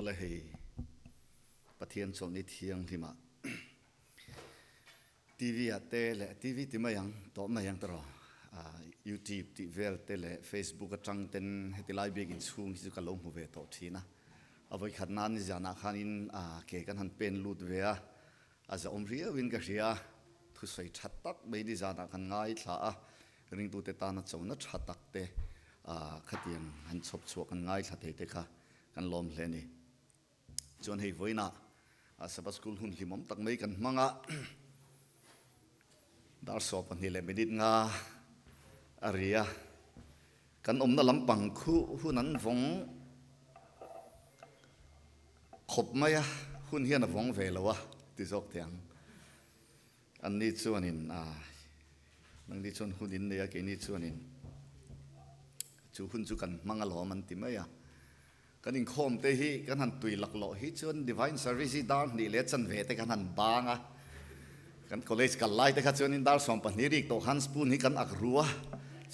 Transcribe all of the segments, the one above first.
ole hei pathian chol ni thiang thima TV ate le TV ti mayang to mayang tro YouTube ti vel te le Facebook atang ten hetilai begin chung hi ka lom hu ve to thina avoi khatna ni jana khanin ke kan han pen lut ve a aza omria win ka ria thu sai thattak be di jana kan ngai thla a ring tu te ta na chona thattak te khatiang han chop chuak kan ngai thla te kha kan lom hle ni chon hei voina sabas school hun hlimom tak mai kan manga dar so pan hile minit nga aria kan omna lampang khu hunan vong khop maya hun hian vong velawa ti jok tiang an ni chuanin nang ni chon hunin ne ke ni chuanin chu hun chu kan mangalo man ti maya kan in khom te hi kan han tui lak lo hi chon divine service dan ni le chan ve te kan han banga kan college kan lai te kha chon in dar som pan ni rik to han spoon hi kan ak ruwa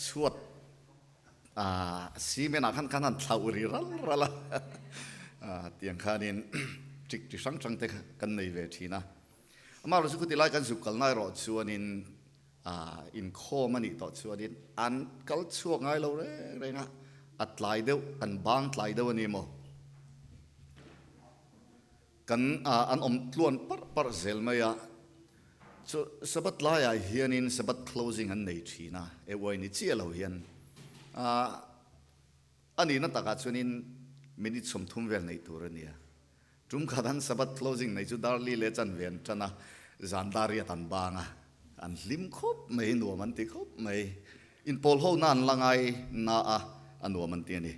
chuat si men akan kan han thlau ri rala tiang khanin tik ti sang te kan nei ve thina ama ro su ku ti lai kan su kal nai ro chuanin in khom ani to chuanin an kal chuak ngai lo re na atlai deuh an bang tlai deuh ani mo kan an om tluan par zel maya so sabat laya hianin sabat closing an nei thina e wai ni chialo hian ani na taka chuanin minute som thum vel nei tur ania tum khadan sabat closing nei chu darli le chan ven chana zandaria tan banga an lim khop mai nu man ti khop mai in pol ho nan langai na anu man ti ani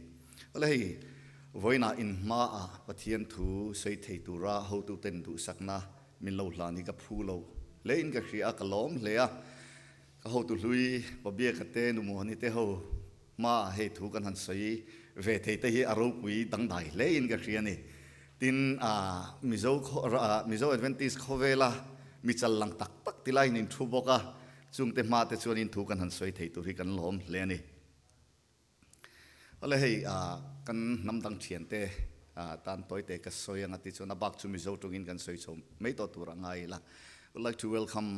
alei voina in ma pathian thu sei thei tura ho tu ten du sakna min lo hlani ka phu lo lein ka khria ka lom le a ka ho tu hlui pabia ka te nu mo ni te ho ma he thu kan han sei ve thei te hi aro pui dang dai lein ka khria ni tin mizo adventist khovela mi chal lang tak tak tilai nin thu boka chung te ma te chuan in thu kan han sei thei tu hi kan lom le ni ole hei kan namdang thian te tan toy te ka soyang ati chona bak chu mizo tungin kan soi chom mei to tur angai la would like to welcome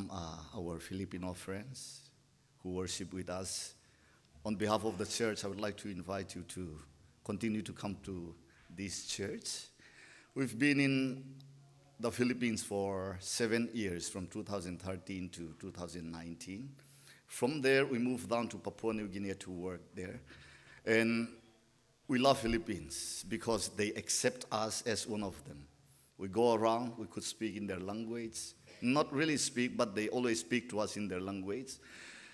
our Filipino friends who worship with us. On behalf of the church, I would like to invite you to continue to come to this church. We've been in the Philippines for 7 years, from 2013 to 2019. From there, we moved down to Papua New Guinea to work there. And we love Philippines because they accept us as one of them. We go around, we could speak in their language. Not really speak, but they always speak to us in their language.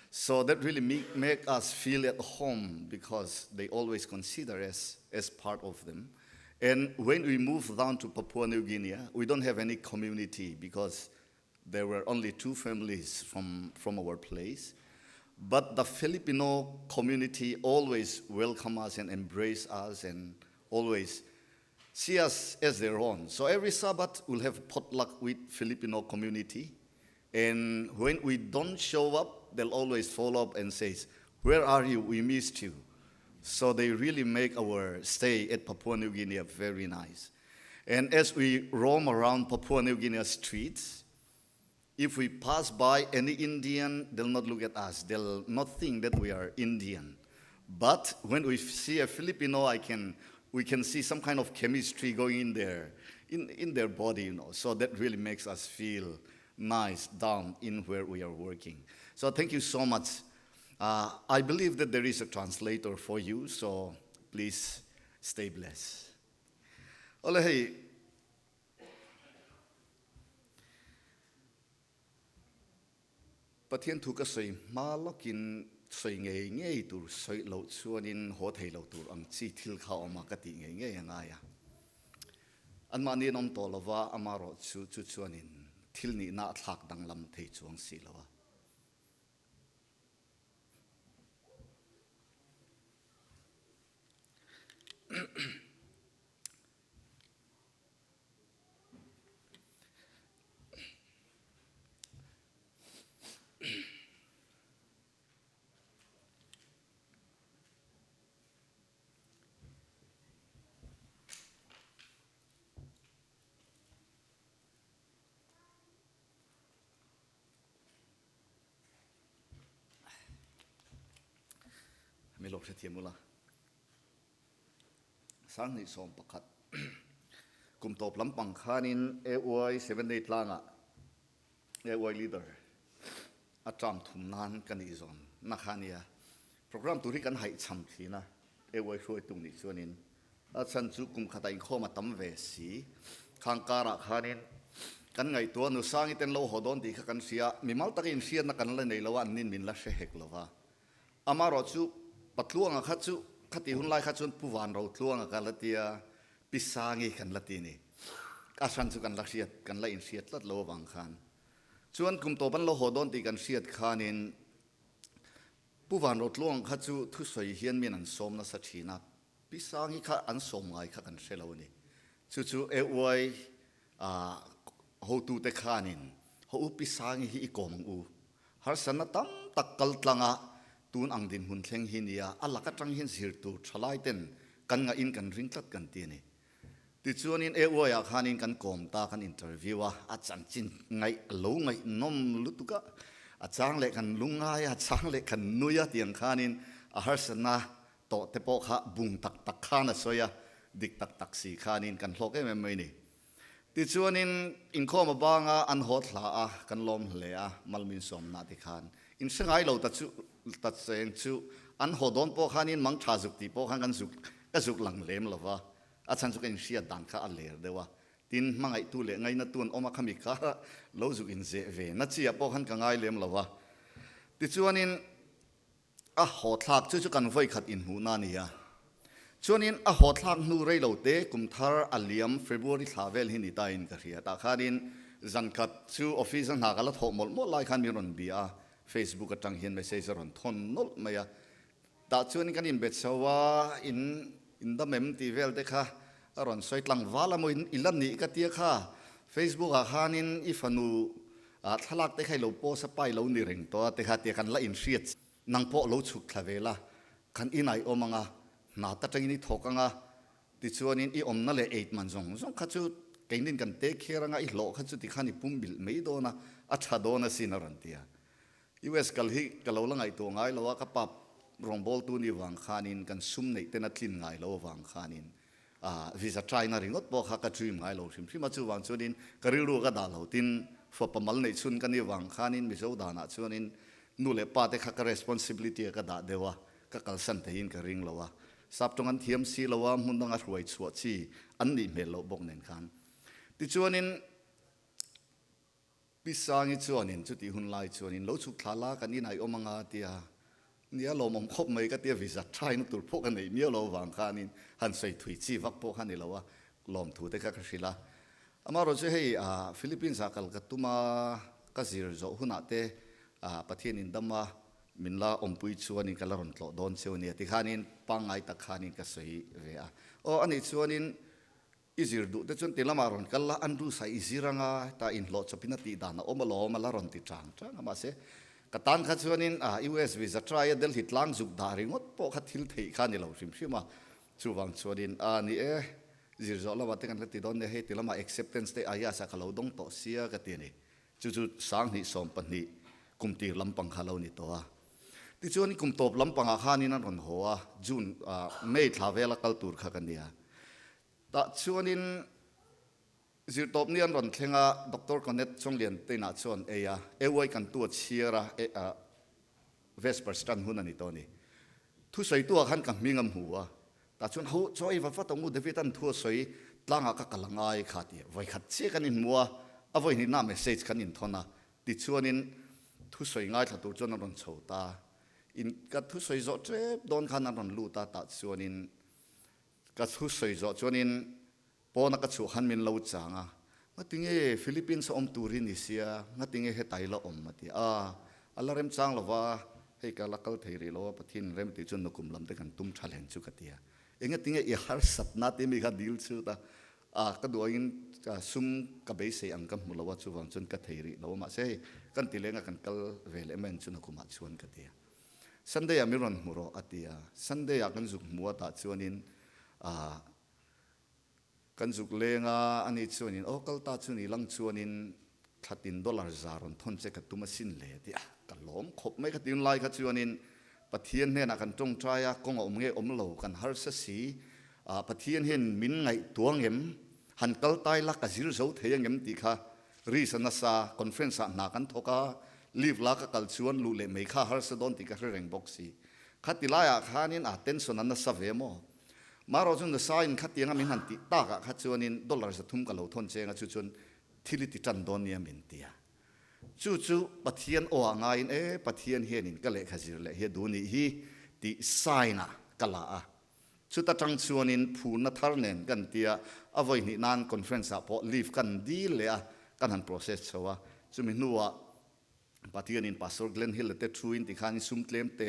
So that really make us feel at home because they always consider us as part of them. And when we moved down to Papua New Guinea, we don't have any community because there were only 2 families from our place. But the Filipino community always welcome us and embrace us and always see us as their own. So every Sabbath we'll have potluck with Filipino community. And when we don't show up, they'll always follow up and say, "Where are you? We missed you." So they really make our stay at Papua New Guinea very nice. And as we roam around Papua New Guinea streets, if we pass by any Indian, they'll not look at us. They'll not think that we are Indian. But when we see a Filipino, we can see some kind of chemistry going in their body, you know. So that really makes us feel nice down in where we are working. So thank you so much. I believe that there is a translator for you, so please stay blessed. Ole hei. Pathian thu ka soi ma lokin soi nge tur soi lo chuanin ho thei lo tur ang chi thil kha oma ka ti nge anga ya an mani nom to lova amaro chu chuanin thil ni na thak dang lam thei chuang si lawa กเสียมุละสังนิสอมประคัดกลุ่มตบลำปังขานินAY 78ล่างAY leader อาจารย์ทุนนานกันอีกส่วนนักขานี่โปรแกรมตัวที่กันให้ช้ำทีนะ AY ช่วยตรงนี้ส่วนนี้อาจารย์จุกุมขัดอินข้อมาตั้มเวสีข้างการะขานินกันไงตัวนุสร้างอีเต็นโลหะดอนดีกันเสียมีมัลตะกินเสียนักกันเลยในละวันนินมินละเชเหกละวะอามารอจูปัตลวงขัดจูขัดที่หุ่นไล่ขัดจนผู้วันเราตลวงกันละเตียปิสางีกันละตีนี่อาชันจูกันละเสียกันละอินเสียละโลวังขันชวนกลุ่มตัวบันโลหะดอนดีกันเสียขานินผู้วันเราตลวงขัดจูทุสอยเฮียนมีนันสมนัสชีนับปิสางีขัดอันสมไงขัดกันเชลาวนี่จู่ๆAY how tu te khanin how pisang hi ikom u har sanatam takkal tlanga tun ang din hun thleng hinia alaka tang hin zir tu thalai ten kan nga in kan ring tlat kan ti ni ti chuanin AY a khanin kan kom ta kan interview a chan chin ngai lo ngai nom lutuka a chang le kan lungai a chang le kan nuya tiang khanin a har sana to te po kha bung tak tak khana soya dik tak tak si khanin kan hlok em mai niติชวนินอินข้อมาบ้างอันฮอตลากันลมเหล่มัลมินสมนาติคานอินเสงไอเราตัดเสียงชูอันฮอดอนพวกขานินมังชาจุกตีพวกขากันจุกก็จุกหลังเล่มหรอวะอาจารย์จุกอินเสียดันข้าอันเลร์เดวะตินมังไอตัวเล่ไงนัดตัวออกมาขมิกาเราจุกอินเซเวนัดเสียพวกขันกังไอเล่มหรอวะติชวนินฮอตลักจุกกันไฟขัดอินหูนานี่ช่วงนี้ฮอตลักนูเรย์เราเตะกุมทาร์อัลเลียมเฟบรุรีทาเวลหินิตาอินกระเรียตาขาดินจันกัดชูออฟฟิศนักละทอกมอลไลคันมีรอนบีเฟซบุ๊กจังเห็นไม่ใช่จะรอนทนนลไม่ตาช่วงนี้กันอินเบสว่าอินดัมเมมตีเวลเตะค่ะรอนสวยหลังวาละมอินลันนี่ก็เตียค่ะเฟซบุ๊กขาดินอีฟันูทลักเตะใครเราโพสไปเราหนีเร่งตัวเตะค่ะเตะกันละอินเชียตนังโพเราฉุกทาเวละคันอินไอโอมังนาตัดจังนี้ถกงาติดชวนินอีอมนั่นเลย8 มันจงขัดจุดเก่งดินกันเตะเคียรังอีหลอกขัดจุดที่ขันอีปุ่มบิลไม่โดนอัชโดนสินารันเตียUSกัลฮิกัลเราละไงตัวไงเราว่ากับปับรองบอลตัวนี้วางขานินกันซุ่มในเตนัดลินไงเราวางขานินวิสัชไทยนาริงอดบอกฮักกระจุยไงเราชิมมาจูวางชวนินกระริรูกระดาเราตินฝับปมัลในชุนกันนี่วางขานินมิโซดานะชวนินนู่นเลยป้าเตะฮักกระ responsibility กระดาเดวะก็กัลสันเทียนกระริงเราว่าสับตรงนั้นเทียมซีเราว่ามุนต้องอาศัยสวดซีอันนี้เมลเราบอกเน้นกันที่ชวนินพิสางิชวนินจุดที่หุ่นไล่ชวนินเราชุกทาลากันนี่ไหนอมังอาเตียเนี่ยเรามองคบไม่ก็เตียวิสัทใช่นักตุลพวกกันไหนเนี่ยเราวางขานินหันใส่ถุยซีวักพวกกันนี่เราว่าลอมถูแต่ก็กระชิละอามาเราจะให้ฟิลิปปินส์กัลกัตุมาก็สิรจหุ่นอาเตประเทศนินดัมมามินลาอมปุยชวนินกัลรอนโตดอนเซวเนียที่ขานินปังไอตะขานินก็สวยเวียอันนี้ชวนินอิจิรดูแต่จนติลามารอนกัลละอันดูใส่อิจิรังตาอินโลจพินาติดานะอมลอมาลารอนติจางมาเสกตันขัดชวนินUS วิสัทรายเดลหิตลังจุกดาริงอดปกขัดทิลเทขานิเราชิมาชูวังชวนินนี่จิรจอละวัดกันละติดอนเนี่ยให้ติลามา acceptance เตอายาสักเราดงโตเสียกันตีนี่จู่ๆสังนิสอมปันนี่กุมตีลำปังขเรานี่ตัวที่ชวนกุมตบลำปังอาคานี่นั่นรอนหัวจุนไม่ทาเวลกัลตูร์ขักันเดียแต่ชวนินจิตตบนี่รอนเข่งด็อกเตอร์คอนเนตช่วงเรียนเตน่าชวนไว้กันตัวเชียร์เวสเปอร์สตันหุ่นนี่ตัวนี้ทุสวยตัวขันกับมีงามหัวแต่ชวนเขาช่วยว่าต้องมุดเดวิตันทั่วสวยตั้งกะกลังไอขาดีไว้ขัดเชี่ยกันอินมัวเอาไว้นี่น้าเมสเซจกันอินทนะที่ชวนินทุสวยง่ายถ้าตัวจนรอนโชตาอินกัดทุสวยจอดเจ็บโดนขนาดนั้นลูตาตัดชวนินกัดทุสวยจอดชวนินปอนักชูขันมินเล่าจางงั้นติงฟิลิปปินส์อมตูรินิเซียงั้นติงเฮไตละอมมาทีอัลลาเรมจางละว่าให้กาลักเทอรีละว่าปะทินเรมติจนนุกุมลำแต่กันตุ้มชาเลนจุกัดเดียงั้นติงฮาร์สัตนาติมีกัดดิลชูตาก็ดูอินซุ่มกับเบสเซียงกันมุลว่าชูวังจนกัดเทอรีละว่ามาเซ่กันติเลงกันกัลเวลเมนจนนุกุมาชวนกัดเดียสันเดียมิรอนมุโรอัติยาสันเดียกันจุกมัวตาชวนินกันจุกเลงอันนี้ชวนินกัลตาชวนินลังชวนิน$10จารอนทนเจกัตุมาสินเลติกันล้อมขบไม่กัดดินไล่กัดชวนิน ปะเทียนเนี่ยนะกันจงใจกงอมเงอมเหลากันฮาร์สสีปะเทียนเห็นมินไงตัวเงมหันกัลไตลักกะซิรโซเทียงเงมติค่ะรีสนัสซาคอนเฟรนซ์นากันทกาลีฟลักกัลชวนลูเลไม่ค่ะฮาร์สดอนติกะเร่งบ็อกซี่ขัดติลายข้านินเทนส่วนนั้นสับเวโมมาเราจนจะสายขัดยังมินหันติตากขัดชวนินดอลลาร์จะทุ่มกับเราทนเจงจุนที่ลิติจันโดนเนี่ยมินเตียจู่ปะเทียนโอ้งายปะเทียนเฮียนินก็เลยขจิรเลยเฮดูนี่ฮีติสายนะกะลาชุดตั้งชวนินผู้นัทารเนนกันเตียเอาไว้นี่นานคอนเฟรนซ์พอลีฟกันดีเลยกันหัน process ชัวจุมินัวปะเทียนินพาสตอร์เกลนฮิลเตทรูอินติขานิซุมเตลมเต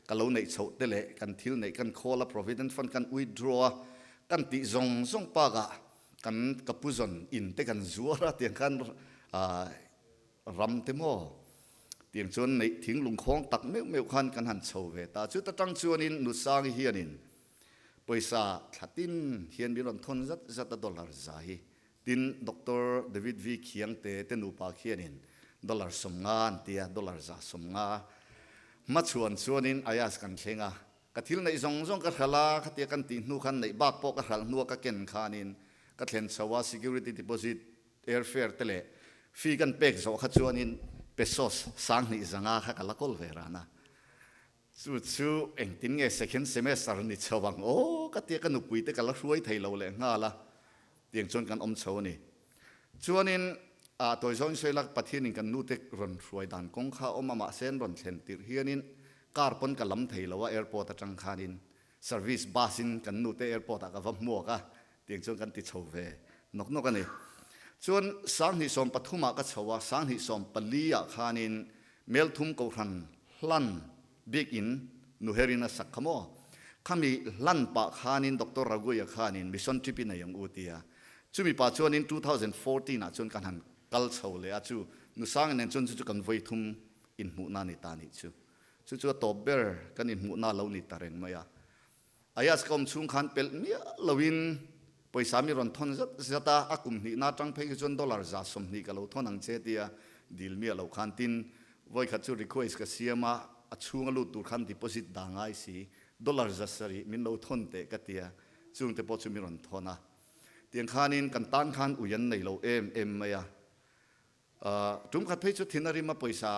กันเราในโฉดเตะกันทิลในกัน call provident fund กัน withdraw กันติซงปากะกันกับผู้ชนอินเตกันจัวระเตียงกันรำเต็มหัวเตียงชนในทิ้งลุงคงตักเมื่อคันกันหันโฉเวตาชุดตั้งชวนินนุสางเฮียนินปอยซาขัดตินเฮียนบิรอนทนจัดดอลลาร์ใจตินดรเดวิดวีเคียงเตนูปาเฮียนินดอลลาร์สมงานเตียดอลลาร์จ่าสมงามาชวนนินอายาสกันเชงะกะทิลในซงกะขลาขัดเตียกันตินูขันในบากปอกกะขลนัวกะเกนขานินกะเทนสวา security deposit airfare เตะฟีกันเป็กโซขัดชวนินเปโซสสังนิจังอาขะกะละกอลเวรานะจู่เอ็งตินเง second semester นี่ชวังโอ้กะเตียกันนุปุยเตกันละช่วยไทยเราเลยงาละเตียงชนกันชวนี่ชวนินตัวจงช่วยลักปะเทียนินกันนู่เตกรอนช่วยดันกงข้ามาเส้นรอนเซนติร์เฮียนินการปนกันลำไทยแล้วว่าแอร์พอร์ตจังคานิน service บัสน์กันนู่เตแอร์พอร์ตกับวัมมัวกะเตียงชนกันติดชาวเวนกกันนี่ส่วนสังหิสมปฐุมากชาวสังหิสมปลียคานินเมลทุมกรันลันบิ๊กอินนูเฮรินาสักขโมขามีลันปะคานินดรรากุยคานินมิชชั่นทริปในยังอุติยาจุมีปัจจุบัน2014จนกันหันกัลเชาเลยจูนุสังเนจนจู่กันไว้ทุ่มอินมุนานิตานิจู่ตบเบอร์กันอินมุนาเลานิตาเรงมายาอายาสกอมชุงขันเปิลเมียลวินปอยสามีรอนทนจัดอากุมนี่นาจังเพกจนดอลลาร์จ่าสมนี่ก็เราทนังเจตียดิลเมียเราขันตินไว้ขัดจู่รีเควสก็เสียมาช่วงลุตูขันดิโพสิตด่างไอซีดอลลาร์จ่าสรีมินเราทนเตะกตียช่วงเตปอจูมีรอนทนะเตียงขานินกันตันขันอุยันในเราเอ็มมายาจุ่มขัดเพจุทินาริมมาปอยสา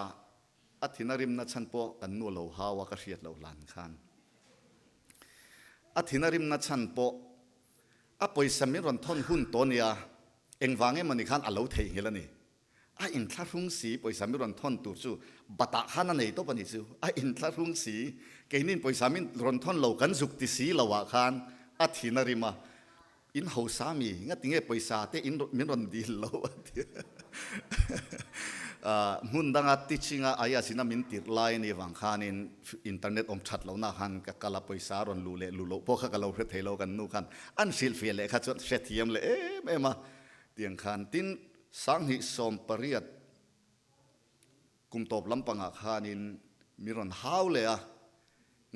อัทินาริมนัชันโปกันนัวเราฮาวากระเชียดเราหลานขันอัทินาริมนัชันโปปอยสามิรอนทนหุ่นตัวเนี่ยเอ็งวางเอ็มันนี่ขันอัลเลาเทียงแล้วนี่อินทารุ่งสีปอยสามิรอนทนตัวจู่บัตรขันนั่นเองตัวปนิจู่อินทารุ่งสีเกนินปอยสามิรอนทนเรากันสุกติสีเราว่าขันอัทินาริมาอินหัวสามีงั้นติงเอปอยสาเตอินมิรอนดีเรามุนดังอัติชิงอายาสินามินติดไลน์ในวังคานินอินเทอร์เน็ตอมชัดเราหน้าหันกับกาลาปอยสารอนลูเลลูโลพวกเขาเราเพื่อเทเรากันนู่กันอันสิลฟีเลยข้าจดเสียทียมเลยเอ็มาเตียงขันตินสังหิสมปริยัดกุมตบลำปังอาคานินมิรอนฮาวเลย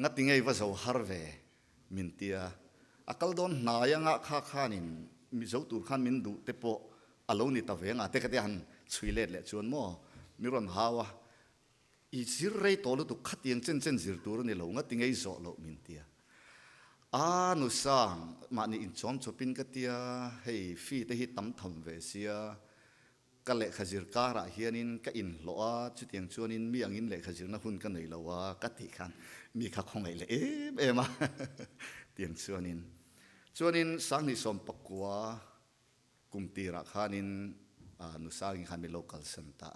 งั้นติงเอว่าจะฮาร์เวมินเตียakal don nayanga khanin mizo tur khan min du te po aloni ta venga te ka han chuilet le chuan mo miron hawa i zirrei tolu tu khatiang chen zir tur ni lo nga tingei zo lo min tia nu sang ma ni in chom chopin ka tia hei fi te hi tam tham ve sia ka le khazir ka ra hianin ka in lo a chutiang chuanin mi angin le khazir na hun ka nei lo wa ka ti khan mi kha khong ei le ema tiang chuanin sang ni som pakwa kumti ra khanin nu sang khan mi local santa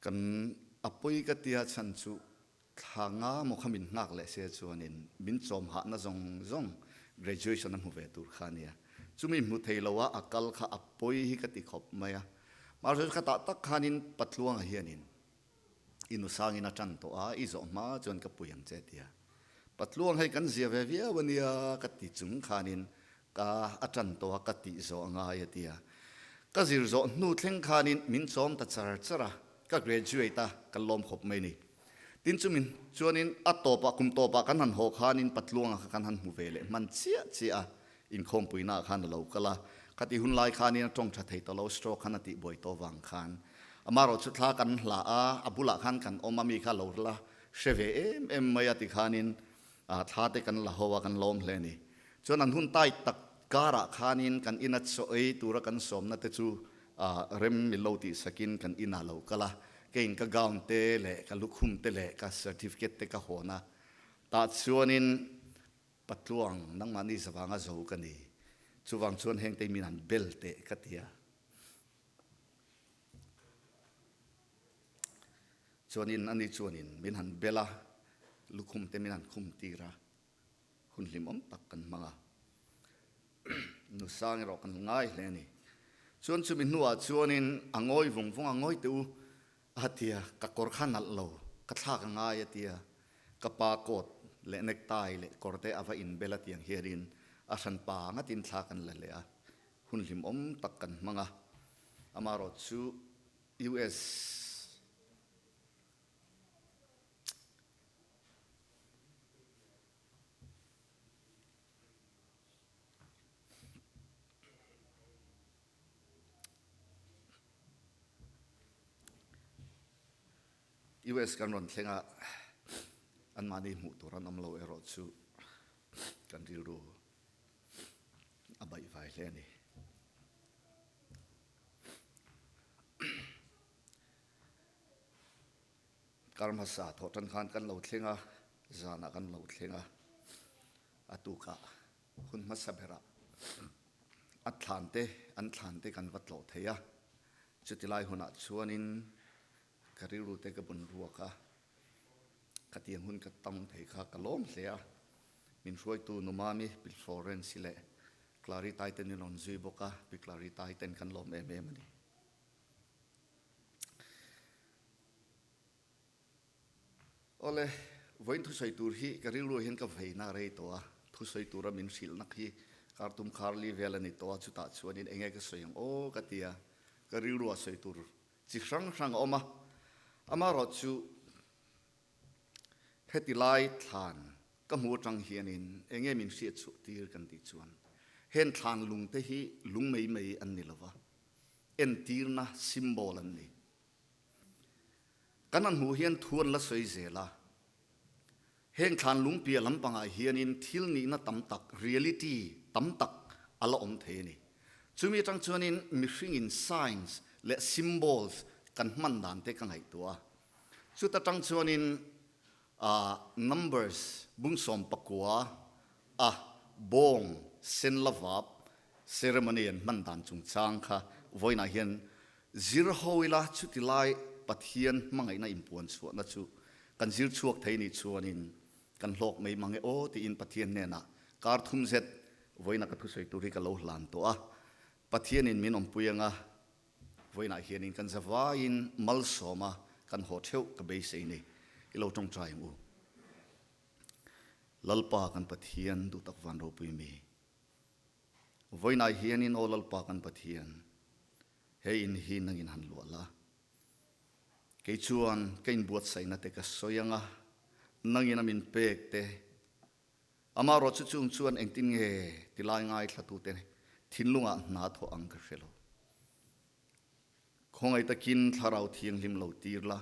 kan apoi ka tia chan chu thanga mo khamin nak le se chuanin min chom ha na zong graduation am huve tur khania chumi mu theilowa akal kha apoi hi ka ti khop maya mar kha ta tak khanin patluang hianin inu sangin a chan to a izo ma chon ka puyang che tia patluang hai kan zia ve via wania ka ti chung khanin ka a chan to ka ti zo nga ya tia ka zir zo nu thleng khanin min chom ta chara ka graduate ka lom khop mai ni tin chumin chuanin atopa kum topa kan han ho khanin patluang kan han mu vele man chia in khom puina khan lo kala kati hun lai khanin tong tha thei to lo stroke khan ati boi to wang khan amaro chutla kan hla a abula khan kan omami kha lo la เชเวไม่ติขานินท้าเตกันละหัวกันล้มเลยนี่จนนั้นหุ่นใต้ตักการะขานินกันอินัดโซเอตัวรักันสมนัดจูเริ่มมิโลติสกินกันอินาโลกละเก่งก็กาวน์เตเล่ก็ลุกคุมเตเล่ก็เซอร์ติฟิเคตเตก็หัวนะตัดส่วนนินปัตลวงนังมันนี่สว่างจะหูกันนี่จูวังส่วนแห่งเตมินันเบลเตกัตยาส่วนนินอันนี้ส่วนนินมินันเบลาลุกคุมเตมินันคุมตีระคุณลิมอมตักกันมานุสางเรากันง่ายเลยนี่ส่วนสุมินัวส่วนนินอ่างอยวงอ่างอยตัวอาเตียกับกอร์ขันนัดโลกับท่ากันง่ายอาเตียกับปากดเละเนกไตเละกอร์เตอฟอินเบลตียงเฮรินอาชันปางัดอินท่ากันเลยอ่ะคุณลิมอมตักกันมังอ่ะอามารอดสู่ USกันรอนเสียงอันมาดีมุตัวรันอมโลเอรอจูกันดิรูอบายไฟเลยนี่การภาษาทอดันขันกันโลเสียงจานักันโลเสียงอตุกะคุณมัสเบระอัตลันเตกันวัดโลเทียจุดที่ไล่หัวหน้าชวนินกริรูเตกบุญรัวกะกะเตียงหุ่นกะตั้งเทคากะล้มเสียมินช่วยตูนุมามิปิลฟลอเรนซิเลคลาริตายเตนิลอนซุยบกะปิคลาริตายเตนกันล้มมันนี่โอเลวันทุสัยตูร์ฮีกริรูเห็นกับเฮนาเรตัวทุสัยตูระมินสิลนักฮีคาร์ตุมคาร์ลีเวลนิตัวจุดตัดส่วนนี้เองก็สวยงโอกะเตียกริรูสัยตูร์จิครั้งออกมาอามารอดจูเฮติไลทานก็มัวจังเฮียนินเองมินเสียสุตีร์กันติจวนเห็นทานลุงเตฮีลุงไม่อันนี้ละวะเอ็นตีร์นะซิมโบลอันนี้กันนั้นหัวเฮียนทวนละสวยเจละเห็นทานลุงเปียลำปังเฮียนินทิลนี้นะตั้มตักเรียลิตี้ตั้มตักอัลอมเทนี่จูมีจังชวนินมิชิงอินไซน์และซิมโบลส์กันมันดานเตกันให้ตัวสุดท้ายชวนินnumbers บุ้งสมปะกัวบงเซนลาวับเซเรมนีมันดานจุงจางค่ะวันนั้นเห็นจิรโฮวิลาชุดที่ไล่ปัทเฮียนมังไงน่าอิมพวนชัวนะชูกันจิรชวกไทยนี่ชวนินกันโลกไม่มังไงโอ้ที่อินปัทเฮียนเนี่ยนะการทุ่มเสร็จวันนั้นก็ทุกสิ่งตุริกันโลหลานตัวปัทเฮียนินมินอมปุยงวันนั้นเฮียนินกันจะว่าอินมัลสมากันโฮเทลกับเบสนี่อิโลจงใจมูลัลปากันปัทเฮียนดูตักวันโรปุยมีวันนั้นเฮียนินโอลัลปากันปัทเฮียนเฮอินฮีนังอินหันลัวละเกยชวนเกยบวชใส่นัดเตกสอยงะนังอินามินเปกเตอามารอชวนเองติงเฮติลายง่ายขตุเตทินลุงอ่ะนาทออังกฤษโลคงไอตะกินทาราวเทียงลิมเหลาตีร์ละ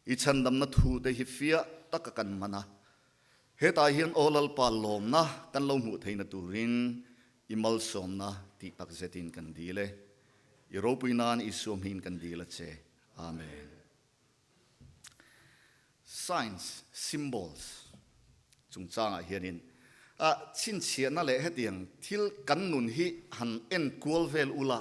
อิฉันดำนัดหูเตหิฟิยะตะกกันมานะเฮตาเฮียนโอลัลปาลมนะกันลงหูเทนตูรินอิมัลสมนะติตักเซตินกันดีเลยยูโรปุยนานอิสวมหินกันดีละเจอาเมน signs symbols จุงจางเฮียนินชินเชียนั่นแหละเฮตียงทิลกันนุนฮิหันเอ็นกัวเวลอุลา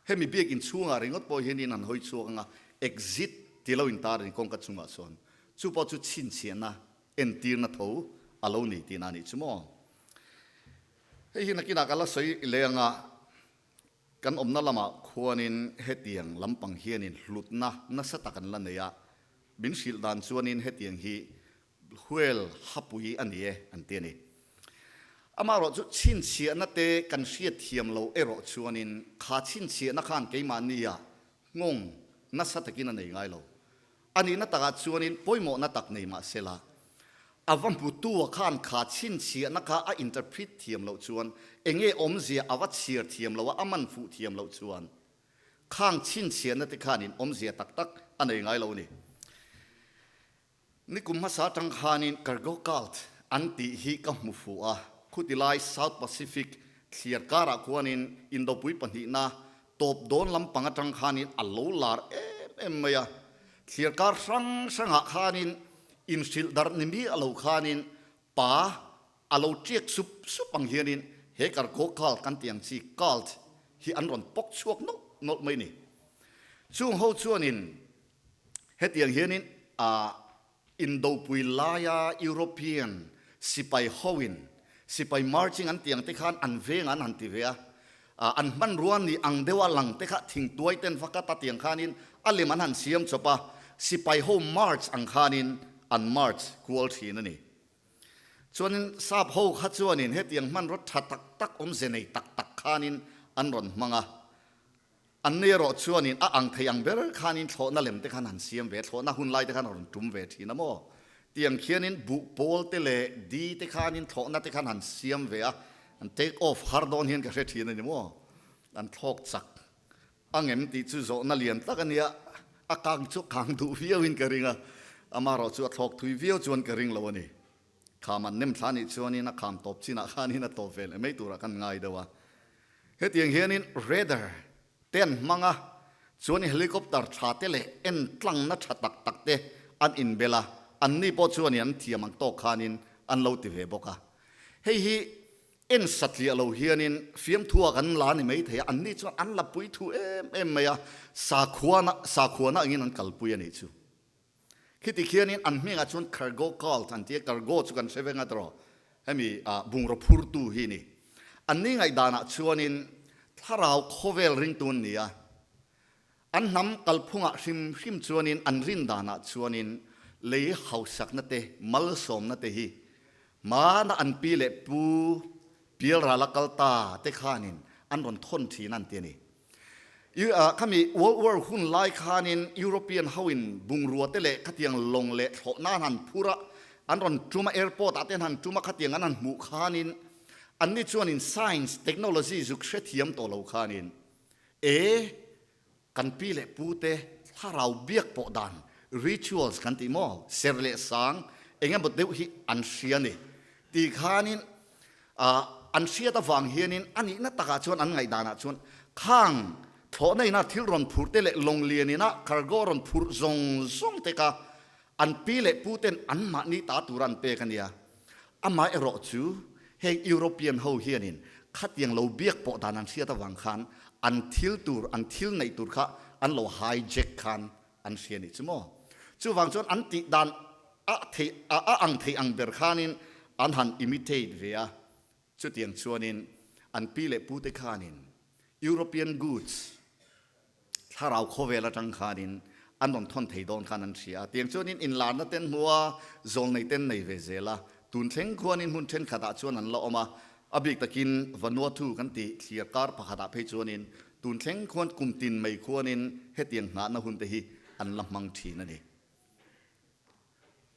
เฮมีเบียกินช่วงอะไรงดพอเฮียนินหันหอยช่วงexit ที่เราอินตารินคงกัดช่วงส่วนจู่พอจู่ชินเชียนะเอ็นตีร์นัทหูอาลูนี่ตีนานี่ชั่วโมงเฮ้ยนักกินนักละสวยเลี้ยงกันอมนั่นละมาควรนินเฮตียงลำปังเฮียนินหลุดนะสตักันละเนี่ยบินสิลดานชวนินเฮตียงฮีเวลฮับปุยอันนี้อันเตียนี่อามารอจุชินเชียนัดเตกันเสียเทียมเราเอรอชวนินขาชินเชียนักขันเกยมันนี่งงนัสตักินอันนี้ไงเราอันนี้นัดตักชวนินป่วยหมอนัดตักนี่มาเสละอาวันพุตัวขันขาชินเชียนักอินเตอร์พริตเทียมเราชวนเองอมเสียอาวัตเชียเทียมเราว่าอามันฟูเทียมเราชวนข้างชินเชียนัดขันินอมเสียตักอันนี้ไงเรานี่ นี่กุมภาษาจังคานินการ์โกกัลต์อันติฮิกัมมุฟัวคุติไลเซาท์แปซิฟิกเสียการะควานินอินโดปุยปันหินาตบโดนลำปังจังคานินอัลโลลาร์เอ็มเมียเสียการสังสังหะคานินอินสิลดาร์นิมีอัลโลคานินป้าอัลโลเจียกสุปังเฮียนินเฮการ์โกกัลต์กันเตียงซีกัลต์ฮิอันรอนปกชวกนกไม่นี่ช่วงเขาชวนินเฮตียงเฮียนินอินโดปุยลายายุโรเปียนสิไปฮาวินสิไปมาร์ชิงอันเตียงเตขันอันเวงอันหันติเวียอันมันรวนนี่อังเดวาลังเตขะทิ้งตัวเต้นฟักตะเตียงขานินอันเลมันหันเสียมจบปะสิไปโฮมมาร์ชอังขานินอันมาร์ชกูอัลทีนั่นนี่ส่วนทราบโฮขัดส่วนนินเฮตียงมันรถตักเซนัยตักขานินอันรอนมังอันนี้รอชวนินอังเทียงเบอร์ขานินโถนั่นเลมเตขันหันเสียมเวทโถน่าหุ่นไล่เตขันรอนจุ่มเวทีนะโมเตียงเขียนินบุโปลเตเลดีเตขันินโถน่าเตขันหันเสียมเวะอันเทคออฟฮาร์ดอนเฮียนกับเรทีนั่นนี่โมอันทอกจักอังเอ็มตีจูโซนั่นเลียนตักอันเนี้ยอากางจุกขังดูวิววินกระริงมารอจูทอกทุยวิวจวนกระริงแล้ววันนี้ขามันเนิ่มท่านิชวนินขามตบชินะขานินตบเฟลไม่ตัวกันง่ายเดียวเฮตียงเฮียนินเรดาร์เต้นมังส่วนเฮลิคอปเตอร์ชาเตเลเอ็นตั้งนัดตักเตอันอินเบลาอันนี้พอส่วนนี้อันเทียมังโตขานินอันเลาติเวบกะเฮ้ยเอ็นสัตย์เราเฮียนินฟิล์มทัวกันล้านนี่ไม่เทียอันนี้ส่วนอันละปุยทัวเอ็มไม่สาขวานะอย่างนั้นกัลปุยนี่ชูคิดที่เฮียนินอันมีงานส่วนคาร์โก้คอลอันที่คาร์โก้ส่วนเซเว่นกันตรอให้มีบุงรพูดตูฮีนี่อันนี้ไงดานะส่วนนี้ถ้าเราโคเวลริงตุนนี่อันนำกัลพุงชิมชวนินอันรินดานะชวนินเลยเขาสักนัดเตมัลสมนัดเตฮีมานะอันปีเล็ปูปีราลกัลตาเตขานินอันรอนทนทีนั่นเตนี่ข้ามีworld หุ่นไล่ขานินยุโรเปียนฮาวินบุงรัวเตเล่ขัดยังลงเละโหน้าหันพูระอันรอนจุมาแอร์พอร์ตอันหันจุมาขัดยังอันหันมุขานินอันนี้ชวนิน science technology สุขเสียมตัวเราขานินกันปีเล็ปูเตถ้าเราเบียกปอดัน rituals กันติโมเสรเลสังเองบดเดียวฮิอันเชียนี่ตีขานินอันเชียตะฟังเฮียนินอันนี้นัตตะชวนอันไงดานะชวนข้างโถในนัดที่รอนพูดเตเลลงเลียนี่นะคาร์โกรอนพูดซงเตกะอันปีเล็ปูเตนอันมานี่ตาตุรันเปกันเนี่ยอามาเอรอจูเฮงยุโรเปียนเฮาเฮียนินขัดยังเราเบียกปอดานันเชียตะวังคันอันทิลตูร์อันทิลในตูร์ค่ะอันเราไฮเจ็คคันอันเชียนิสโมจู่ฟังจนอันติดานอังเทอังเบอร์คันินอันหันอิมิเทตเวียจุดยังชวนินอันปีเล็ปูเตคานินยุโรเปียนกูดส์ถ้าเราโคเวลจังคานินอันนนทนเทดอนคันอันเชียเตียงชวนินอินลานนั่นเต้นหัวโซนในเต้นในเวเซล่าตุนเทงควนินหุ่นเทนขดาชวนันละออกมาอบิกตะกินวันวัตุกันติเสียการปะขดาเพชวนินตุนเทงควรกุมตินไม่ควนินเฮตียงหานะหุ่นเตหีอันละมังทีนั่นเอง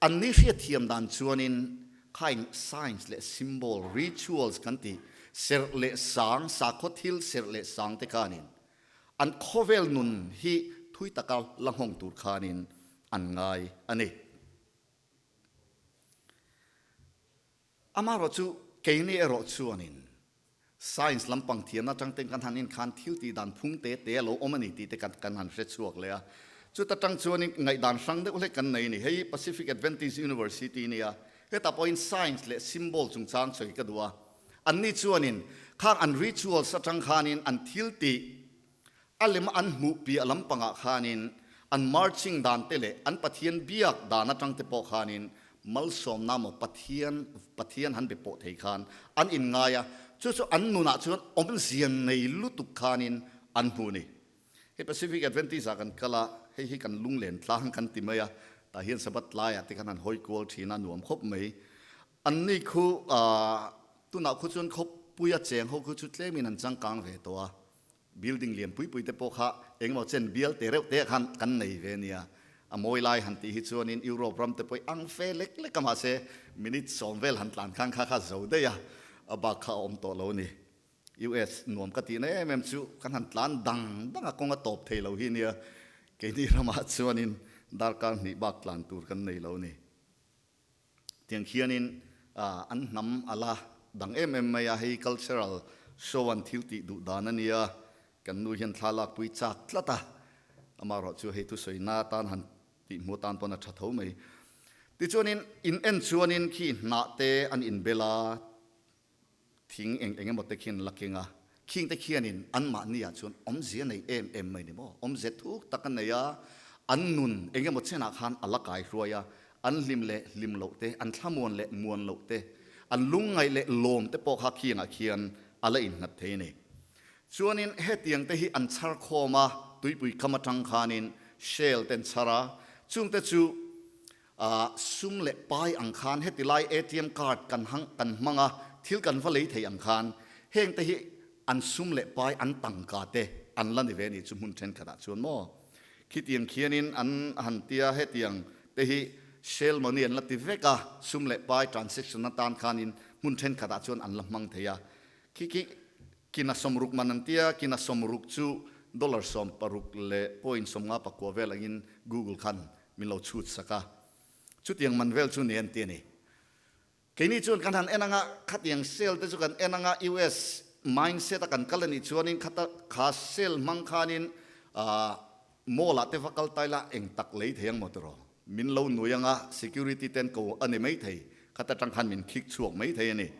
อันนี้เสียเทียมดันชวนินข้ายไซน์และซิมโบลริชวลส์กันติเสรเลสังสักทิลเสรเลสังเตคานินอันโคเวลนุนฮีทุยตะกาลังหงตูร์คานินอันไงอันนี้อามารอจูเกนี่รอจูนินไซน์ลำปังเทียนนะจังเต็งกันหันนินคันทิวตีดันพุ่งเตะโลอมันนี่ตีเตกันหันเฟรชวกเลยจุดตั้งชวนินไงดันสังเด็กเล็กกันไหนนี่ให้ Pacific Adventist University นี่เฮตาพอยน์ไซน์และซิมโบลจุงจางสวยกันดัวอันนี้ชวนินข้างอันริชวลสัจังคานินอันทิลตีอันเลมอันมูปีลำปังคานินอันมาร์ชิงดันเตเลอันปะเทียนเบียกดานะจังเตปอคานินมัลสมนามปะเทียนหันไปโปะเทคานอันอินงายจู่อันนุนาจู่อมเป็นเสียนในลุตุคานินอันหูนี่เฮปซิฟิกแอดเวนติสกันกะละให้กันลุงเลนทางกันติมายแต่เห็นสบัดลายที่กันนั้นหอยกวลทีนั้นหนวมครบไหมอันนี้คือตุนาคุจนครบปุยเจียงเขาคือชุดเล่มินันจังกลางเวตัวบิลดิ้งเลียนปุยเตปอกะเองบอกเช่นบิลเตเรเตะกันในเวเนียมวยลายหันตีฮิตส่วนในยุโรปรำเตปอยอังเฟเล็กก็มาเสมินิตสองเวลหันหลังข้างข้าเสาได้ยะบาข้าอมโตโลนี่ US หนวมกติเนี่ยแม่มชูกันหันหลังดังกงกตบเทเราฮีเนี่ยเกนี่รามาส่วนในดาร์การนี่บักหลังตูร์กันในเรานี่ ตียงเขียนินอันนำอะไรดังไม่ให้ cultural show วันทิวติดุดานันเนี่ยกันนู่ยันทาลักปุยจักละตาอามารอจูให้ทุสวยนาตานหันติมูตานปนชัดเท่าไหมติจวนินอินเอ็นจวนินขี้นาเตอันอินเบลาทิ้งเองหมดแต่ขี้ลักเองคิงแต่ขี้นินอันมาเนี่ยจวนอมเสียในไม่เนี่ยมั้งอมเสียทุกตะกันเนี่ยอันนุนเองหมดเส้นอาคารอัลละกายรัวยอันลิมเละลิมโลเตอันทามวนเละมวนโลเตอันลุงไงเละลมเตปอกหักขี้งขี้อันอะไรอินนับเทนี่ชวนินเฮตียงเตหิอันชาร์โคมาตุยปุยขมาจังขานินเชลเตนชาระจุงเตจูซุ่มเละปลายอังคารเฮติไลATM cardกันหังกันมังทิลกันฟะเลยเทอังคารเฮงเตหิอันซุ่มเละปลายอันตังกาเตอันลันดิเวนี่จุมุนเชนขนาดชวนโมคิดยังเขียนินอันหันเตียเฮตียงเตหิเชลมันเนียนลัติเวกาซุ่มเละปลาย transaction นัตานขานินมุนเชนขนาดชวนอันละมังเทียกินาสมรุกมันนั่นเตียกินาสมรุกจูดอลลาร์สมปรุกเล่พอยน์สมงาปะกัวเวลังอิน Google คันมิเราชุดสักชุดยังมันเวลชุดเนียนเตียนี่แค่นี้ชวนกันหันเอ็นังขัดยังเซลแต่ชวนกันเอ็นังUS mindset กันกันนี่ชวนนินขัดขาเซลมังคานินโมลาเทฟักลไตละเองตักเลยเทียงหมดรอมินเราหน่วยยังsecurity เต็นกูอันนี้ไม่เทียขัดจังหันมินคิกช่วงไม่เทียนี่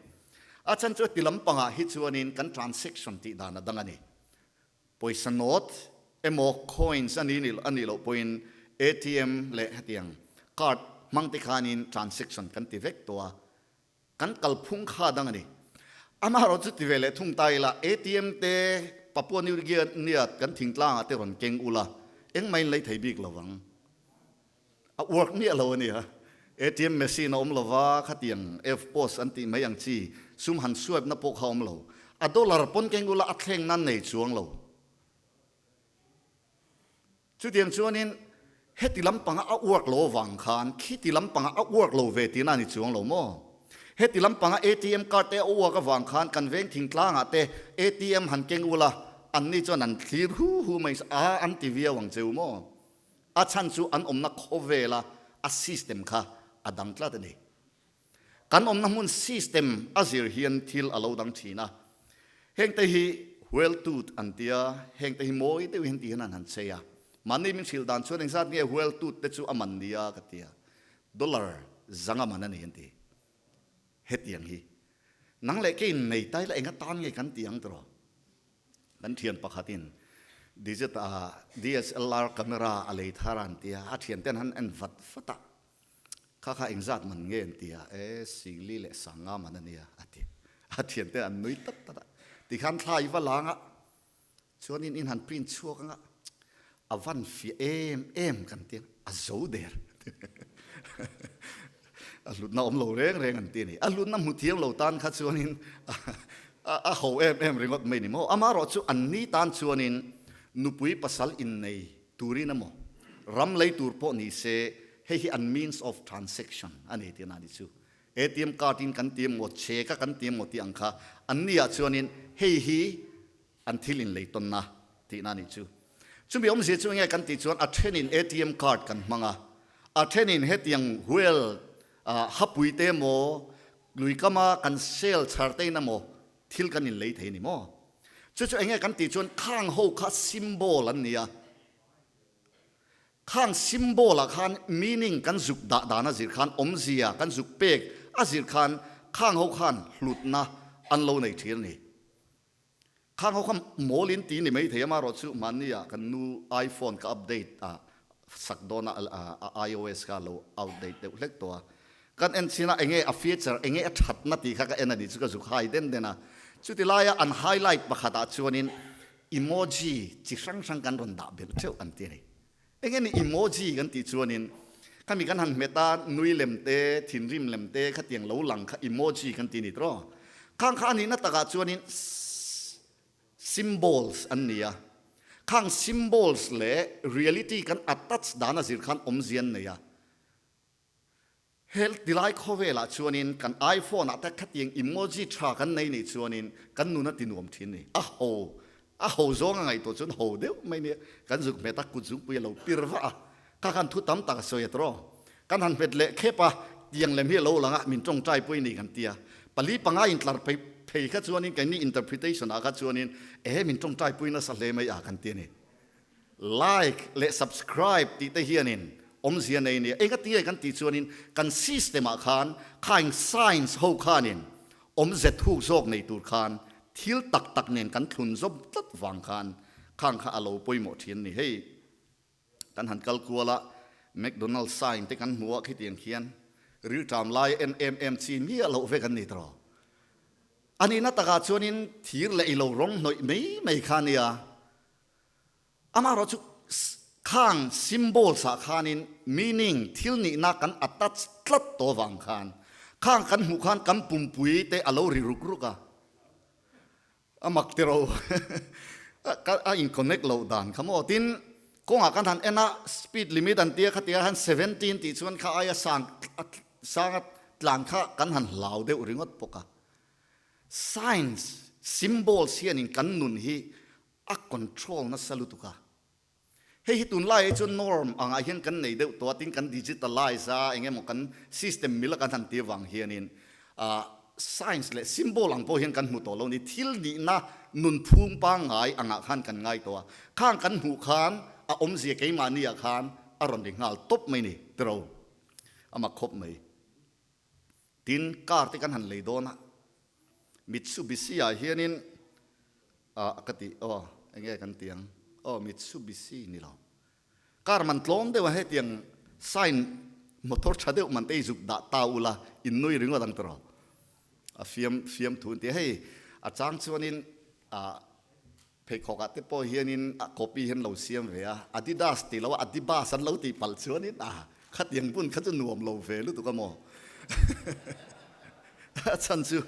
อาจารย์ช่วยติลำปังฮิตชวนินกัน transaction ติดานะดังนี้พอยสนอตโม coins อันนี้เราพอย ATM เละเตียง card มังติคานิน transaction กันติเวกตัวกันกัลพุ่งค่าดังนี้อามาเราจุดที่เวลทุ่งไตละ ATM เตปปัวนิวเกียเนี่ยกันทิ้งกลางเตรอนเก่งอุละเอ็งไม่เลยไทยบิ๊กระวังwork เนี่ยเราเนี่ยATM machine อมลาวาขัดยัง F-post อันที่ไม่ยังจีซุ่มหันสวบนับพวกเขาอมเราดอลลาร์ปนเก่งกุละอัดแข่งนั่นในช่วงเราจุดยังช่วงนี้เฮติลำปังเอา work เราวังคานคิดติลำปังเอา work เราเวทีนั่นในช่วงเราโม่เฮติลำปังATM การ์ดเตเอา work วังคานกันเว้งทิ้งกลางเต ATM หันเก่งกุละอันนี้จวนนั้นคลีร์หูไม่อันที่เวียวังเจ้าโม่ฉันจูอันนักโคเวละsystem ค่ะดังกล้าตัวนี้กันน้ำมัน system อาศัยเฮียนทิลอาลูดังชีนะเฮงแต่ฮีเวลตูดอันเดียเฮงแต่ฮีโมยเดียวเห็นที่นั่นหันเสียมันนี่มันชิลดันชวนเองสัตว์เนี่ยเวลตูดแต่จูอามันเดียกันเดียดอลลาร์จังอามันนั่นเห็นที่เฮ็ดอย่างฮีนังเล็กกินในใต้ละเองก็ตานไงกันเตียงตัวกันเทียนปะขัดินDSLR กล้องอะไรทารันเตียอาเทียนเต้นหันอันฟัดข้าเองจัดมันเงี้ยเตียสิ่งลีเละสังอามันนั่นเนี่ยอาเทียนเต้นอันนุยตัดที่ขันทายว่าล้างชวนอินหันปริ้นชัวกันวันฟีเอ็มกันเตียโซเดอร์ลุนน้ำเราเร่งกันเตียนี่ลุนน้ำหุ่นเทียมเราตันข้าชวนอินเขาเอ็มเร่งก็ไม่นี่มั้งมารอชวนอันนี้ตันชวนอินนุปุยภาษาอินในตูรีนโมรำเลยตูร์พอนี่เสให้อัน means of transaction อันนี้ที่นั่นดิชู ATM การ์ดินกันเตรียมหมดเช็คกันเตรียมหมดที่อังคาอันนี้อาชวนินให้อันที่ลินเลยต้นนะที่นั่นดิชูชุมยอมเสียช่วงนี้กันติดชวนอัดเทนิน ATM card กันมังอัดเทนินให้ที่ยังเวลฮับปุยเตโมลุยก็มากันเซลชาร์เตนโมทิลกันนินเลยเทนิโมช่วยเองกันติดชวนข้างหูข้าซิมโบลอันนี้ข้างซิมโบลข้าง meaning กันจุกด่านะสิข้างอมเสียกันจุกเป็กอาสิข้างข้างหูข้างหลุดนะอันเราในเทียนนี่ข้างหูข้างโมลินตีนี่ไม่เทียมารถสุมันนี่กันนู iPhone ก็อัปเดตสักโดนiOS ก็เราอัปเดตเล็กตัวกันเอ็นสินะเองฟีเจอร์เองชัดนาทีข้าก็เอ็นนี่สุกสุกไฮเด่นนะสุดที่ไล่อันไฮไลท์บักขัดชวนินอิโมจิจิสังกันรอนดับเบิลเท่าอันที่นี่เองนี่อิโมจิกันที่ชวนินข้ามีกันหันเมตานุยเล็มเตทินริมเล็มเตขัดยังเหลาหลังข้าอิโมจิกันที่นี่ตรอข้างนี้นัตตะกาชวนิน symbols อันนี้ข้าง symbols เล่ reality กันอัตตัดดานะสิขันอมเซียนเนี่ยเฮลติไลค์เขาเวลาชวนินกันไอโฟนแต่ขัดยังอิโมจิทรากันในนี่ชวนินกันนู่นตินวมทินนี่โหซงไงตัวจนโหเดียวไม่เนี่ยกันจุกเมตากุจุกไปเราปีรฟ้าข้ากันทุตตั้มตักสวยตรอกันหันเป็ดเละเข้ปะ yang lem hi lo langa min tong trai pui ni kan tia pali panga in tlar pe kha chuanin kan ni interpretation a kha chuanin min tong trai pui na sa le mai a kan tia ni like le subscribe ti te hianin zia nei ni ka tia kan ti chuanin kan system a khan khain science ho khanin zet hu zok nei tur khan thil tak nen kan thun zob tat wang khan khang kha alo poi mo thian ni hei kan han kal kuala McDonald sign te kan muwa khi tiang khian ri tram lai NMMC mi alo ve kan ni tro ani na taka chuanin thir le ilo rong noi mei khania ama ro chu khang symbol sa khanin meaning thil ni na kan attach tlat to wang khan khang kan mu khan kam pumpui te alo ri ruka amak te ro ka in connect lo dan khamo tin ko nga kan han ena speed limit an tia khatia han 17 ti chuan kha aya sang tlang kha kan han lau de uringot poka science symbol sian in kan nun hi a control na salutuka hei hitun lai chu norm anga hian kan nei de to tin kan digitalize a engem kan system mila kan han tia wang hianin science le symbol ang po hian kan mu to lo ni thil ni na nun phung pa ngai anga khan kan ngai to khang kan hu khan zia ke mani a khan aron ding ngal top mai ni tro ama khop mai tin kar te kan han le do na Mitsubishi a hianin akati enge kan tiang Mitsubishi ni lo kar man tlom de wa he tiang sign motor chadeu man te juk da taula in noi ringo dang tro a fiam thun te hei a chang chuanin phei khoka te po hianin copy hen lo siam ve a Adidas ti lo Adibas san lo ti pal chuanin khat yang pun khat chu nuam lo ve lu tu ka mo chan chu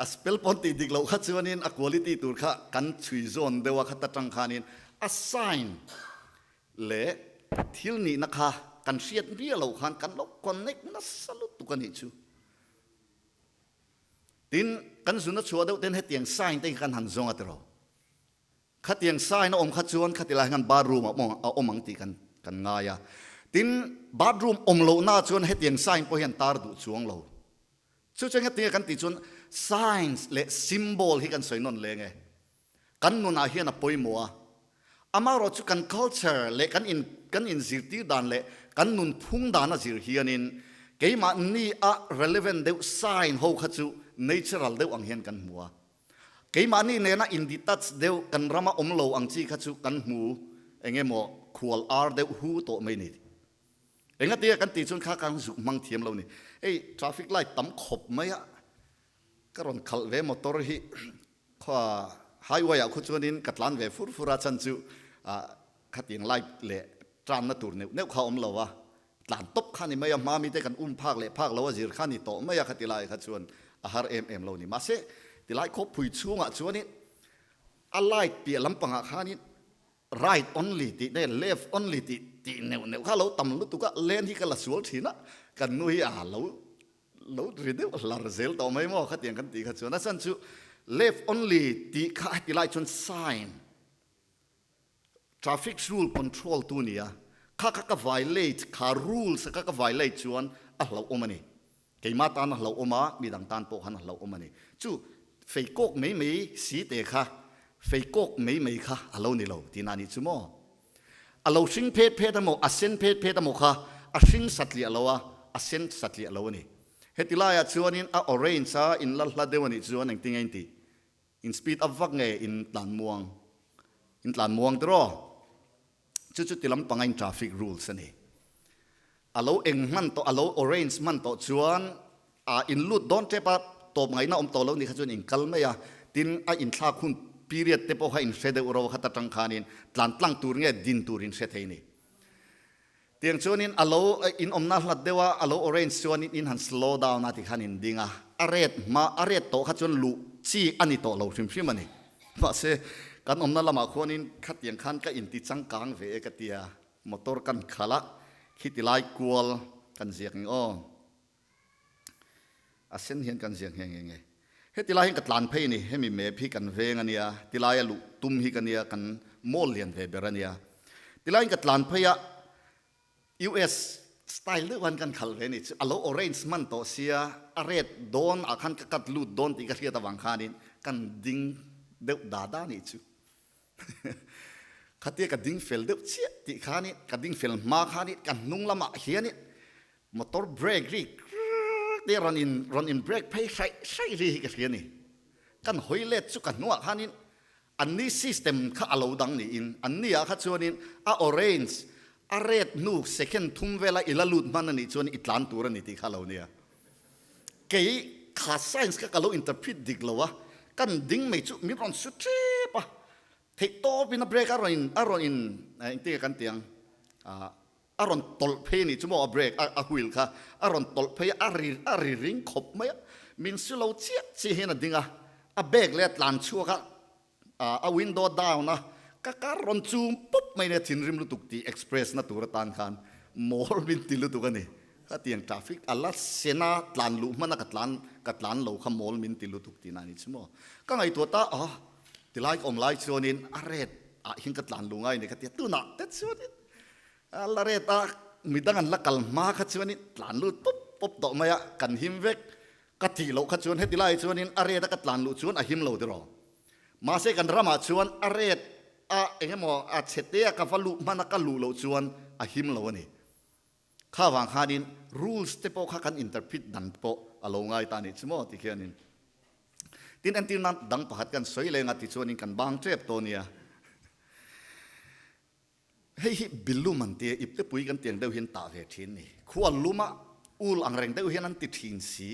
a spell pon ti dik lo khat chuanin a quality tur kha kan chui zone dewa khat tang khanin a sign le thil ni na kha kan siat ri lo khan kan lo connect na salu tu kan hi chu tin kan zuna chua deuh ten he tiang sign te kan han zonga tero kha tiang sign om kha chuan khatila ngan bathroom omang ti kan ngaya tin bathroom lo na chuan he tiang sign po hian tar du chuang lo chu chang he kan ti chuan signs le symbol hi kan soinon le nge kan nuna hian a poimoa ama ro chu kan culture le kan in zirti dan le kan nun phung dan a zir hianin keima ni a relevant deuh sign ho kha chu natural deuh ang hian kan hmua keima ni nena in detach deuh kan rama omlo ang chi kha chu kan hmu engemo khual ar deuh hu to mai ni enga tia kan ti chun kha kang zuk mang thiam lo ni traffic light tam khop mai a karon khal ve motor hi kha highway a khu chuanin katlan ve fura chan chu khating light le tran na tur neu kha omlo wa tlan top khani mai ma mi te kan phak le phak lo zir khani to mai a khatilai kha chuan har lo ni ma se tilai kho phui chunga chuani a light pi lampanga khani right only ti ne left only ti neu kha lo tam lu tu ka len hi ka la sual thina kan nui lo ri de lar zel to mai mo kha tiang kan ti kha chuan a san chu left only ti kha tilai chun sign traffic rule control tu nia ka violate ka rules ka violate chuan a lo omani keima tan lo oma midang tan po han lo omani chu fei kok mei si te kha fei kok mei kha alo ni lo tinani chumo alo sing phe tamo asen phe tamo kha a sing satli alowa asen satli alo ni hetilaya chuanin a orange a in la dewani chuan ang tingain ti in speed of vak nge in tlan muang tro chu tilam pangain traffic rules ani alo eng man to alo orange man to chuan in lut don tepa top ngai na to lo ni kha chuan in kalmaya tin a in thla khun period te po ha in shede uro khata tang khanin tlang tur nge din turin se theini tiang chuanin alo in omna hlat dewa alo orange chuan in han slow down ati khanin dinga aret to kha chuan lu chi ani to lo hrim ani ma se kan omna lama khonin khatiang khan ka in ti changkang ve ka tia motor kan khala khitilai kual kan ziak ngo asen hian kan ziak henge hetilai hin katlan phei ni hemi me phi kan veng ania tilai lu tum hi kania kan mol lian ve berania tilai katlan pheya US สไตล์เรื่องวันกันขัลเรนี่อโลออเรนจ์มันโตเสียอารีดโดนอาคันกัดลูดโดนตีกระเทียตะวังคานินกันดิ้งเดือดดาดานี่จูขัดเทียกัดดิ้งเฟลเดือดเชี่ยตีขานี่กัดดิ้งเฟลมาขานี่กันนุ่งละมาเฮียนี่มอเตอร์เบรกรีเดี๋ยวรันอินเบรกเพย์ใช้รีกระเทียนี่กันหอยเล็ดสุกันนัวขานี่อันนี้ซิสเต็มข้าอโลดังนี่อินอันนี้ข้าชวนินออเรนจ์อาเรดนูเซคันทุ่มเวลาอิลลูดมันนี่ชวนอิตลันตัวนี่ที่ข้าเราเนี่ยเกี่ยข้าไซน์ก็เราอินเตอร์พิดดิกแล้ววะกันดิ้งไม่จุมีรอนสุดเจ็บอ่ะเทคโตเป็นนับเบรกอารอนอินที่กันเตียงอารอนตลเพนี่ชั่วโมงเบรกหุยลค่ะอารอนตลเพอารีริงขบไหมมินสุเราเชี่ยเห็นดิ้งเบรกเล็ดลานชัวค่ะวินโดว์ดาวนะก็การอนจูมปุ๊บไม่ได้ทิ้งริมลุตุกตีเอ็กซ์เพรสนะตัวตานคันมอลบินติลุตุกันนี่ก็เตียงทราฟิกอัลลัสเซนาตลานลุมันกัดลานเราขมอลบินติลุตุกตีนั่นนี่ใช่ไหมก็ไงตัวตาติไลค์ไลค์ชวนินอารีดหิงกัดลานลุงไงนี่ก็เตียตัวน่ะเด็ดชวนินอารีดมีดังนั้นละกัลมาขัดชวนินลานลุปุ๊บต่อมากันหิมเวกกัดที่เราขัดชวนให้ติไลชวนินอารีดกัดลานลุชวนหิมเราเดรอมาเสกันรามาชวนอารีดเอ็งมอเฉดเดียกับฟัลลุมันก็ลูโลชวนหิมโลนี่ข้าวางฮานิน rules เตปอข้ากันอินเตอร์พิดดันปออโลง่ายตานี่สมอติเขียนินตินอันตินัดดังประหัดกันสวยเลยงัดติชวนินกันบางเทปตัวเนี่ยเฮ้ยบิลลูมันเตียอิบเตปุยกันเตียงเดียวเห็นตาเวทินนี่ขวานลุมะอูลอังเร่งเดียวเห็นอันติดหินสี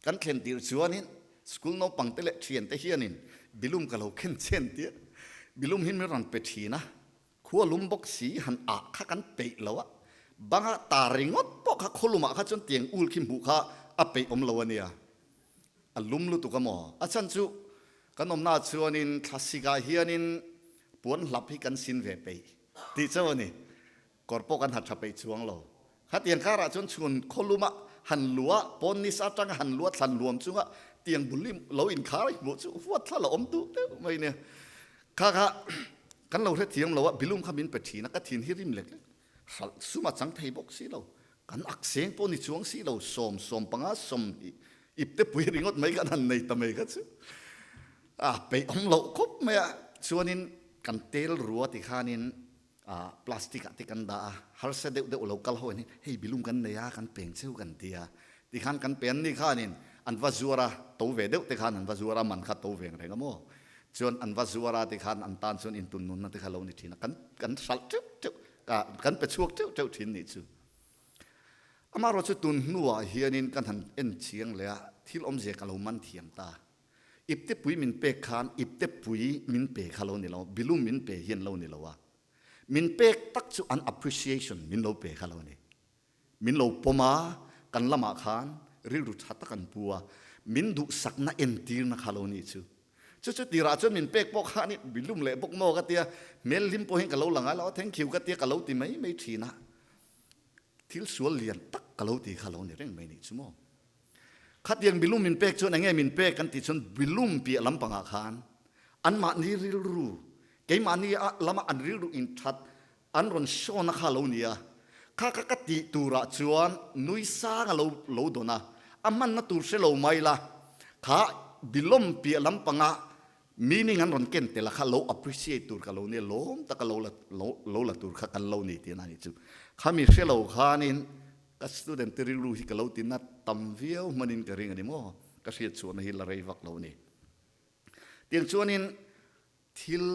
กันเขียนติชวนินสกุลโนปังเตเลเทียนเตเฮียนินบิลลุมกับเราเขียนเช่นเตียบิลุมหินไม่รันเป็ดทีนะขัวลุมบกสีหันข้ากันเปะแล้วอะบางตาริงอดปอกข้าขลุมข้าจนเตียงอูลขิมบุข้าเปะอมลวเนี่ยลุมลุตุกมอฉันจูกันอมนาชวนินคลาสสิกาเฮียนินปวนหลับให้กันสินเวเปะที่เจ้านี่กอดปกันหัดทับไปช่วงเราข้าเตียงข้าราชนชวนขลุมหันลัวปนนิสาจังหันลัวสันรวมจูงเตียงบุลิมเราอินขาเลยบุจูวัดท่าเราอมตุไม่เนี่ยข้ากันเราเทียมเราว่าบิลุมขมิ้นเป็ดทีนักทินฮิริมเล็กสุมาจังไทยบอกสิเรากันอักเสงปนิช่วงสิเราสมปังสมอิบเตปุยริงอดไม่กันหันในตะเมกันสิไปอมเราครบไหมชวนินกันเตลรัวติขานินพลาสติกติกันดาฮาร์เซเดเดเราคัลหัวนี่เฮ้ยบิลุมกันเนียกันเป่งเชื่อกันเดียติขันกันเป็นนี่ขานินอันวาจัวระตัวเวเดติขันอันวาจัวระมันขัดตัวเวงอะไรกันมั้งจนอันว่าสัวราติขันอันตานจนอินตุนนุนนั่นติขันเรานี่ทีนะกันสัลเจ้ากันเป็นช่วงเจ้าทีนี่จูอามาเราจะตุนนัวเฮียนินกันหันเอ็นเชียงเลยที่อมเจกันเรามันเทียมตาอิบเตปุยมินเปคานอิบเตปุยมินเปคาเรานี่เราบิลุมินเปเฮียนเรานี่เราว่ามินเปกตักจูอัน appreciation มินเราเปคาเรานี่มินเราปมากันละมาขานริรุทัตกันปัวมินดุสักน่าเอ็นตีร์นะคาเรานี่จูชุดตีราชมินเป็กปกฮานี่บิลุมเล่ปกโมกัตยาเมลลิมโพหิงกับเราหลังเราแทงคิวกัตยากับเราตีไม่ทีนะทิลสวนเลียนตักกับเราตีกับเราเนี่ยเร่งไม่นี่ชั่วโมงขัดยังบิลุมมินเป็กชนไงมินเป็กกันติชนบิลุมปีลำปังอาคารอันมานี่ริลรูเกี่ยมานี่ลำอันริลรูอินทัดอันรอนโชนักเราเนี่ยข้ากัติตูราชวนนุยซากับเราโดนะอามันนัตูเชลเราไม่ละข้าบิลุมปีลำปังอามีนิ่งอันรอนเก่งแต่ละข้าเรา appreciate ตัวกันเราเนี่ยล้มแต่กันเราละตัวข้ากันเราเนี่ยที่นั่นนี่จูข้ามีเชื่อเราข้านี่ก็สตูเดนต์ที่รู้ที่กันเราที่นั่นตั้มวิวมันนินกันเรื่องอันนี้มั้งก็เสียชวนให้ละเรวักเราเนี่ยเตียงชวนนินทิล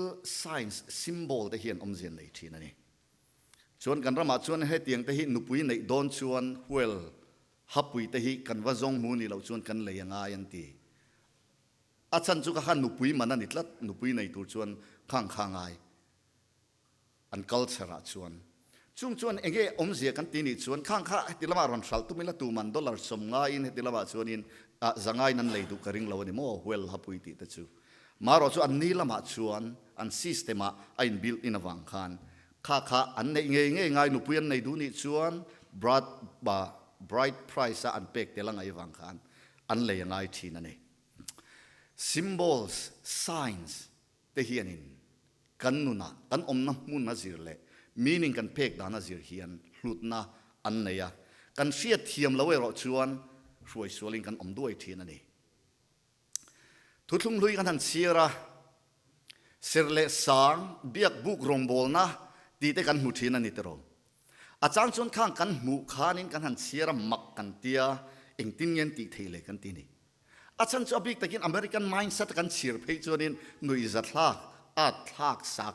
science symbol ที่เห็นอมเจนในที่นั่นนี่ชวนกันรามาชวนให้เตียงที่นุปุยในโดนชวนเวลฮับปุยที่กันว่าจงมูนี่เราชวนกันเลยยังไงยันตีอาจารย์จุกขันนุปุยมันนั่นนี่ละนุปุยในตัวชวนข้างไงอัน culture ชวนชวนเองอมเสียกันตีนี่ชวนข้างที่ละมารันสัลตุมิละตูมันดอลลาร์สมง่ายนี่ที่ละมาชวนอินจังไงนั่นเลยดูกระริงเราเนี่ยโม่เวลฮับปุยติตะจูมาเราชวนอันนี้ละมาชวนอัน system อัน built in วังคันอันในง่ายนุปุยอันในดูนี่ชวน bright price อันเป็กเตลังไงวังคันอันเลยยังไงทีนั่นเองsymbols signs เทียนินกันนุนะกันอมนะมุนนะจิรเล่ meaning กันเพกดานะจิรเฮียนหลุดนะ อันไหนอะกันเสียเทียมแล้วเวรชวนรวยสวลิงกันด้วยทีนั่นเองทุกทุ่งลุยกันทันเสียระเสรเลสางเบียกบุกรงบอลนะดีแต่กันหูทีนั่นนี่ตรงอาจารย์ชวนข้างกันหมู่ขานินกันทันเสียระมักกันเตียเองตินเงินตีเทเลกันตีนี่อาจารย์ชอบบิ๊กตะกินอเมริกันมายน์เซตกันเสียร์เพย์ชวนินหนุ่ยจัดลากอาดลากสา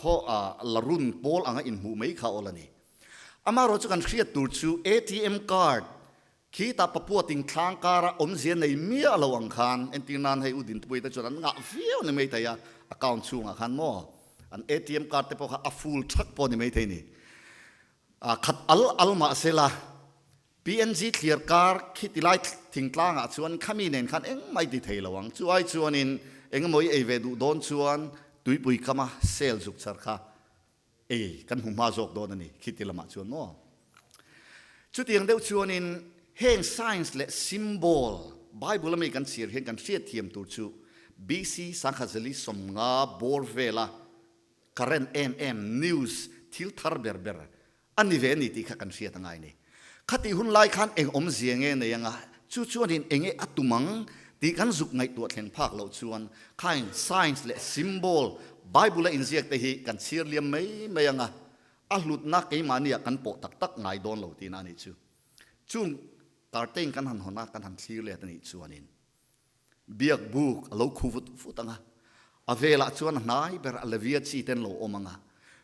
ข้อลรุนโพลอ่างอินหูไม่เข้าละนี่อามาเราจะกันเครียดตูดชู ATM card ขีตาปะพัวติงทางการอมเสียในเมียระวังคันเอ็นตินานให้อุดินตุยแต่จนนั้นงะเฟี้ยวในไม่แต่ยา account ชูงะคันมั่วอัน ATM card แต่พอเขาfull truck พอในไม่แต่นี่ขัดอัลมาเซลา PNG clear car คิดที่ไล่ทิ้งกลางชวนขมิ้นคันเอ็งไม่ดีเทลระวังช่วยชวนินเอ็งมวยเอเวดูโดนชวนตุยปุยขมาเซลจุกสักค่ะกันหุ่มมาจกโดนนี่คิดที่ละมาชวนมั่วชุดที่ยังเดียวชวนินเฮง science และ symbol Bible ละมีกันเสียเฮงกันเสียเทียมตัวชู BC สังขจลิสมงาบอร์เวลา current news ทิลทาร์เบอร์อันนี้เวนี่ที่กันเสียตั้งไงนี่ขัดที่หุ่นไล่ขันเองอมเสียงเงี้ยเนี่ยยังไงชวนนินเองอัตุมังที่กันสุกไงตัวแทงภาคเราชวนข้าง science และ symbol Bible ละอินเสียแต่ฮีกันเสียเลียมไม่ยังไงหลุดนักไอ้มาเนี่ยกันโปะตักไงโดนเราที่นั่นนี่จุงตาร์เต็งกันหันหัวหน้ากันหันซีเรียตันอีชวนินเบียกบุกเราคูฟุตังะอเวลาชวนนายเปรอเลวียชีเต็นโลอมังะ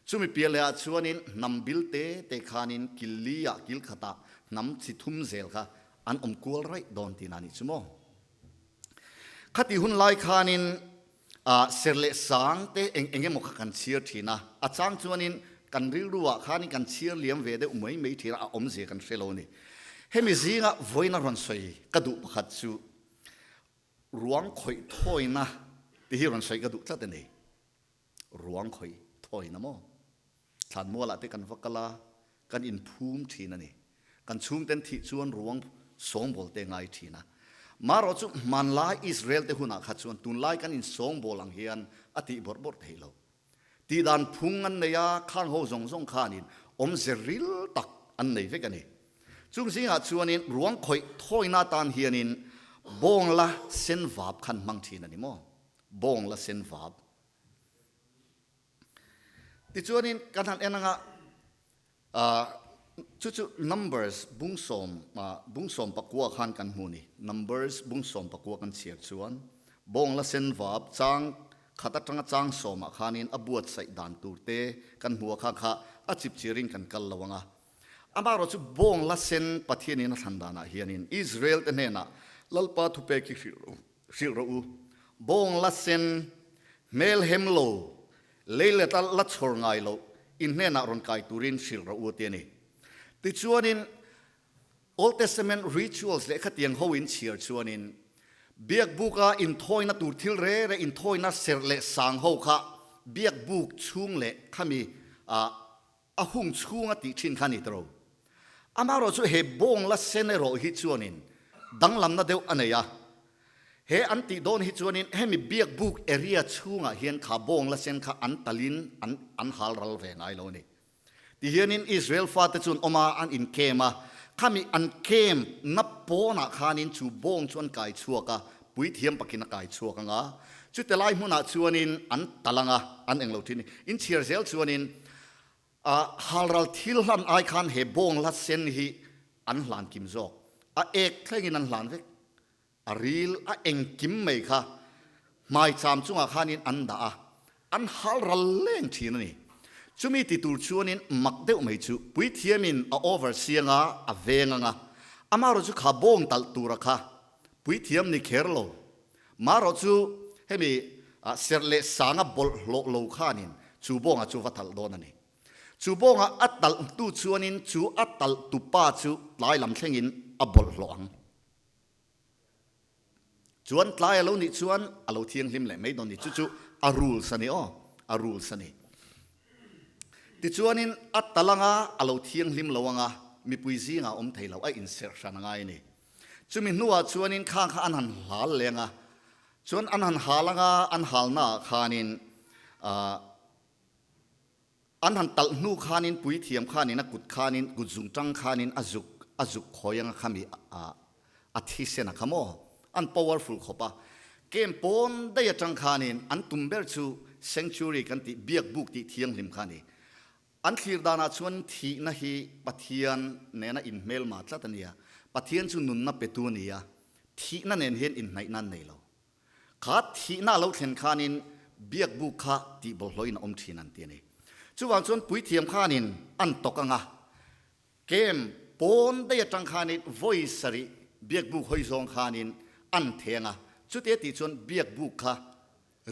จุมีเปียเลอาชวนินนำบิลเตขานินกิลลียกิลขตานำสิทุ่มเซลค่ะอันกูลไรโดนที่นั่นนี่ชั่วโมงขัดที่หุ่นไล่ขานินเสเลสังเตเองหมกกันเชียร์ทีนะอาจารย์ชวนินกันริรัวขานินกันเชียร์เลี้ยงเวเดไม่ทีละอมเสียกันเฟลโลนี่เฮมิซิงะไว้นรันสวยกระดูกขัดชูรวงคอยถอยนะที่รันสวยกระดูกทัดนี่รวงคอยถอยนะโมฉันมัวละที่กันฟักลากันอินภูมิทีนั่นนี่กันชุ่มเต็นที่ชวนรวงสองบอลเตงไงทีนะมาเราจุมันลายอิสราเอลเตหุนักขัดชวนตุนลายกันอินสองบอลหลังเฮียนอติบดเฮโลที่ดันพุ่งอันเนียข้างหัวส่งขานินอมเซริลตักอันไหนเวกันนี่จุงสิงห์ชวนินรวงคอยถอยนาตานเฮียนินบงละเซนวาบขันมังทีนั่นนี่มั้งบงละเซนวาบที่ชวนินกันทันเอ็นงะชุด numbers บุ้งสมปักกัวขันกันหูนี่ numbers บุ้งสมปักกัวกันเสียชวนบงละเซนวาบจางขัดตั้งจางสมขันินอบวชใส่ด่านตูเตกันหัวข้าอาจิบจีริงกันกัลละวังอามาเราจะบงละเซนปะเทียนินทันดานะเฮียนินอิสราเอลเตเนนะลลปาทุเปกิฟิลรูบงละเซนเมลเฮมโลเลเลตัลลัดชอร์ไงโลอินเนนะรอนไกตูรินฟิลรูเตียนี่ติดชวนิน Old Testament rituals เลขที่ยังเขาอินเชียร์ชวนินเบียกบุกอินทอยนัตูทิลเร่อินทอยนัเสรเลสังเขาค่ะเบียกบุกชุงเลขามีหุ่งชุงติชินขันิตรูอามาเราจะเฮบงละเซเนโรฮิจวนินดังลำนัดเดียวอันเนียเฮอันติโดนฮิจวนินเฮมีเบียกบุกเอเรียชุงเฮียนขาบงละเซนขาอันตลินอันฮาลรัลเวงไอโลนี่ที่เฮียนินอิสราเอลฟาตจุนอมาอันอินเคมาข้ามีอันเคมนับโปนักขานินชูบงชวนไก่ชัวกะปุยเทียมปักินไก่ชัวกังะจุดแต่ไล่มุนักชวนินอันตลังะอันเองเราที่นี่อินเชียร์เซลชวนินฮารัลทิลฮันไอคันเฮบงลัดเซนฮีอันหลานกิมโจเอกเคยนันหลานเวกรีลเองกิมไม่ค่ะไม่จำจุงอาคานินอันดาอันฮารัลเล่งทีนี่จุมีติตูชวนินมักเดียวไม่จูปุยเทียมินโอเวอร์เซียงเวงอามาเราจูขาบงตัลตูระค่ะปุยเทียมนี่เคอร์โลมาเราจูเฮมีเซรเลสางบอลโลขานินจูบงจูวัตัลโดนนี่จูบงอัตตัลตูชวนินจูอัตตัลตุป้าจูหลายลำเชงินบอลหลวงชวนหลายเรานี่ชวนเราเทียงลิมเลยไม่โดนนี่จูอารูลสนี่อารูลสนี่ติชวนินอัตตลังเราเทียงลิมเรามีปุยซีงไทยเราอินเซอร์ชันไงนี่จูมีนัวชวนินข้างอันหันหาเลงชวนอันหันหาลังอันหาลนาขานิน อันหันตัลนูขานินปุยเทียมขานินนักกุดขานินกุดจุงจังขานินอาจุกคอยังขามีอาทิเสนะขโมอัน powerful ขบะเกมปนได้จังขานินอันตุมเบลชู sanctuary กันติเบียกบุกติเทียงริมขานิอันขีดานาชวนทีนะฮีปะเทียนเนนะอินเมลมาตละตันยาปะเทียนชูนุนนับเปตูนียทีนั่นเองเห็นอินไหนนั่นเนลขาทีน่าเราเห็นขานินเบียกบุกขาติบลอยนอมทีนันเตียนี่จู่วางชวนปุยเทียมขานินอันตกงะเกมปนได้จังขานิน voice ริเบียกบุกหอยซองขานินอันเทียงะจุดเอติชวนเบียกบุกขา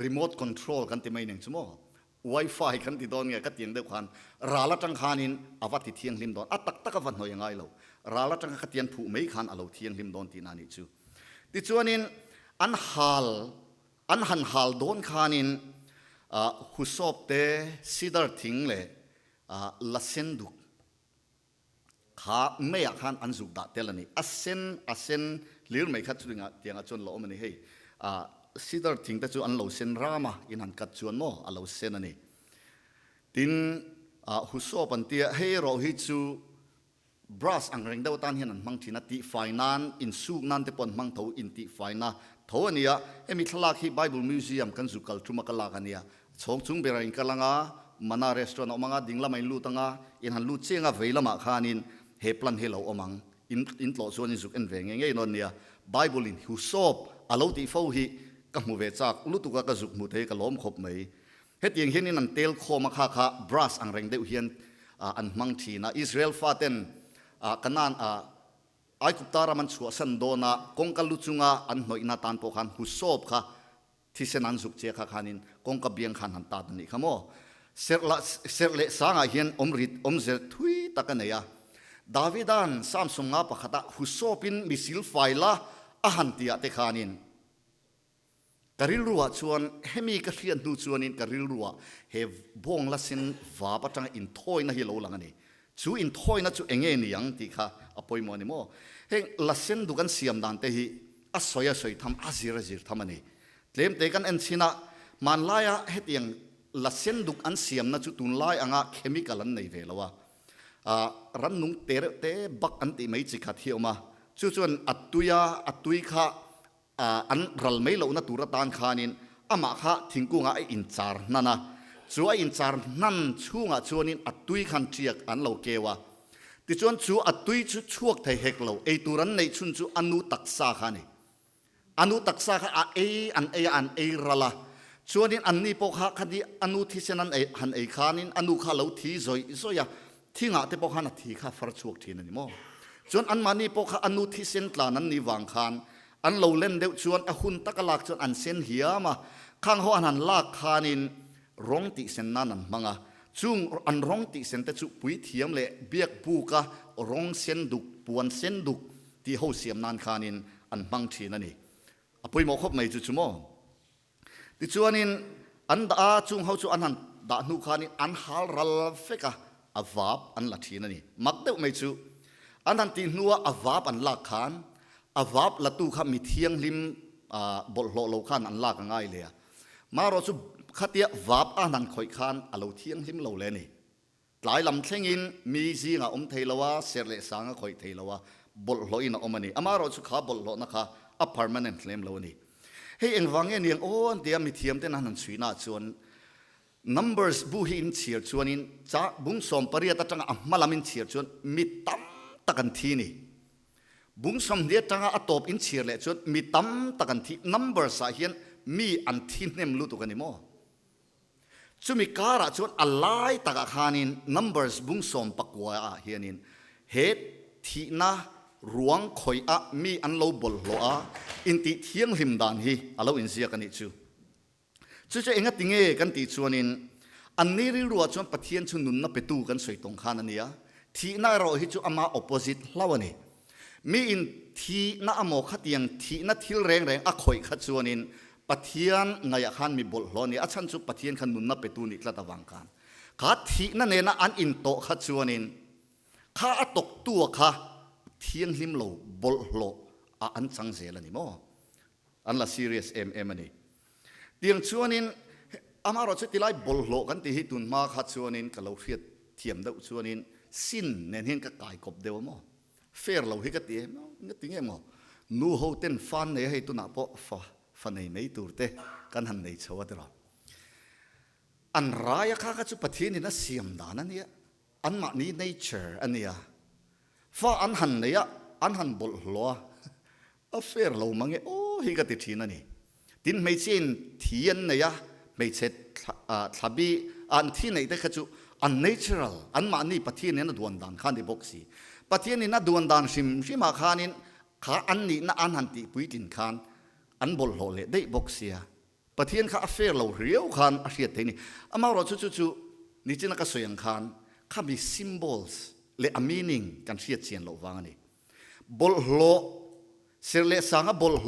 remote control กันที่ไม่หนึ่งชั่วโมง Wi-Fi กันที่โดนเนี่ยก็เตียงเดียวกันราละจังขานินอวัติเทียงริมโดนตักวันหน่อยยังไงเราราละจังก็เตียงผู้ไม่ขันเอาเทียงริมโดนที่นั่นนี่จู่ที่ชวนนินอันหันฮัลโดนขานินหุสอบเตซิดาร์ทิงเลยละเซนดุกขาไม่อยากขันอันสุดดัดเตลนี่อาเซนเลี้ยงไม่ขัดจุดงาเตียงจนโลมันนี่เฮ้ซิดาร์ทิงแต่จู่อันโลเซนรามาอินหันกัดจวนโมอันโลเซนนี่ทินหุสอบปันเตียเฮโรฮิจูบรัสอังเริงเดาตันเห็นมังทีนัติไฟนันอินสูกนันเตปอนมังเทาอินติไฟนาเท่านี้มีทลากที่ไบเบิลมิวเซียมกันสุกัลทุมกลากันเนี่ยชงจุงเบรังกัลงามานารีสตอรนต์อมังดิ่งละไม่รู้ตั้งอินหันรู้เชียงเวลมาขานินเฮปลันเฮลอมังอินโลส่วนอินสุกเอ็นเวงเงี้ยนนเนี่ยไบเบิลอินหุสอบอาลูติฟูฮีกัมเวจากลุตุกะกจุกมุเทกล้อมขบไม่เฮตียงเห็นนี่นันเตลโคมาขาบรัสอังเริงเดวเฮียนอันมังทีนะอิสราเอลฟาเตนกันนั่นไอคุปตารามันชัวสันโดนะกงกัลลุจุงะอันหน่อยนาตันโปขันหุสอบค่ะที่เซนันสุกเจค่ะขานินกงกับเบียงขันหันตาตันนี่ขโมเสรเลสางอาเฮียนอมเซทุยตะกันเนี่ยดาวิดันสามสงาปะขตาหุสอบินมิสิลไฟละอาหันติอาเตขานินกริลรัวชวนเฮมีกระเทียนดูชวนินกริลรัวเฮบงละสินวาปะจังอินทอยนะฮิโลลังนี่จู่อินทอยนะจู่เองนี่ยังที่ข้าอภัยมัวนี่โมเฮงละเส้นดูกันเสียมดันเตหิอัศยทำอาจิรทำนี่เตรียมเตกันเอ็นชินะมันลายเฮตียงละเส้นดูกันเสียมนะจู่ตุนลายอ่างเคมีกัลในเวลวะรันนุงเตบักอันติไม่จิขัดเที่ยวมาจู่จวนอัตุยข้าอันรัลไม่เหล่านัตุรตานขานินอามาข้าทิ้งกูงาอินจาร์นั่นนะจู่อินจาร์นั่นชูงาชวนินอัตุยขันเจียกอันเหล่าเกวะที่ชวนจู่อัตุยจู่ช่วงไทยเฮกเหล่าตุรันในชุนจู่อนุตักษาขานี่อนุตักษาข้าอันรัลละชวนินอันนี้พวกข้าคดีอนุที่เซนันหันขานินอนุข้าเหล่าที่ซอยที่งาที่พวกข้านาทีข้าฟรช่วงที่นั่นนี่โมจนอันมานี่พวกข้าอนุที่เซนตลานั้นนี่วางคานอันเราเล่นเดี๋ยวชวนหุ่นตะกลากชวนอันเซนเหียมาข้างหัวอันลากขานินร้องติเซนนั่นมังอ่ะจุงอันร้องติเซนแต่จุปุยเทียมเละเบียกปูกะร้องเซนดุกปวนเซนดุกที่เขาเสียมนานขานินอันมังทีนั่นนี่ปุยหมอคบไม่จุจุโมที่ชวนนินอันดาจุงเขาจุอันหันดาหนูขานินอันฮาลรัลเฟกะอวาบอันละทีนั่นนี่มักเดวไม่จุอันหันตีนัวอวาบอันลากขานอวาบละตู้ข้ามีเทียงลิมบทโลขันอันลากง่ายเลยมารอจุขัดเดียวาบอันนั้นคอยขันอันเราเทียงลิมเราเลยนี่หลายลำเทงินมีซีงาเทลวะเสรเลสางคอยเทลวะบทโลอินอมนี่มารอจุข้าบทโลนะคะอัพพาร์ตเมนต์เลมเรานี่ให้เอ็งฟังเงี้ยโอ้เดียมีเทียมเต้นนั้นสุยน่าชวน numbers บุหินเชียร์ชวนินจ้าบุ้งสมปริยตจังมาลามินเชียร์ชวนมีตั้มตะกันทีนี่บุ้งสมเดียจังอัตบอินเชียร์เลยชวนมีตั้มตะกันที numbers สาเฮียนมีอันทีเนมรู้ตัวกันนี่มั้งจุมีการะชวนอะไรตะกันขานิน numbers บุ้งสมปักวัวเฮียนินเหตุที่น่ารวงคอยมีอันโลบลโลอินติเทียงหิมดานฮีอัลโลอินเสียกันนี่จู่จะเองก็ติงกันติชวนินอันนี้รัวชวนปะเทียนชุนนุนนับไปตู้กันสวยตรงขานันเนี่ยที่น่ารอฮิจูอามา opposite เล่าวันนี้มีอินที่น่าอโมขัดยังที่น่าทิลแรงคอยขัดชวนินปะเทียนไงขันมีบลโลนี่อาชันจุปะเทียนขันนุนนับไปตู้นี่กระตะวังกันขัดที่นั่นเองนะอันอินโตขัดชวนินข้าตกตัวข้าเทียงหิมโลบลโลอันสังเสลนี่มั้งอันละ serious นี่เตียงชวนิน อามาเราจะติไลบอลโลกันที่ฮิตุนมาขัดชวนินกับเราเฟียดเทียมเดาชวนินสิ้นเน้นเห็นกับกายกบเดียวมั้งเฟรเราฮิกตีมั้งนี่ติงเงี้ยมั้งนูโฮเต้นฟันเนี่ยให้ตุนอ่ะปะฟันในไม่ตูเตกันหันในชาวเดราอันรายข้าก็จะปฏินี่นะเสียมดานั่นเนี่ยอันมานี้ nature อันเนี้ยฟ้าอันหันเนี่ยอันหันบอลโลเฟรเรามั้งเงี้ยโอ้ฮิกติทีนั่นนี่ตินไม่เช่นเทียนเนี่ยไม่เช็ดทับบีอันที่ไหนได้ก็จะunnatural อันมานี่ปะเทียนนี่น่ะดวนดานข้าในบ็อกซี่ปะเทียนนี่น่ะดวนดานชิมาข้านี่ข้าอันนี้น่ะอันหันติปุยตินข้านอันบอลโหเลได้บ็อกซี่ปะเทียนข้าเฟรเราเรียวข้านอาเซียนเทนี่อามาเราจู่นี่จีน่ะก็สวยงข้านข้ามี symbols และ a meaning กันเสียเชียนเราวางนี่บอลโหเสเลสังบอลโห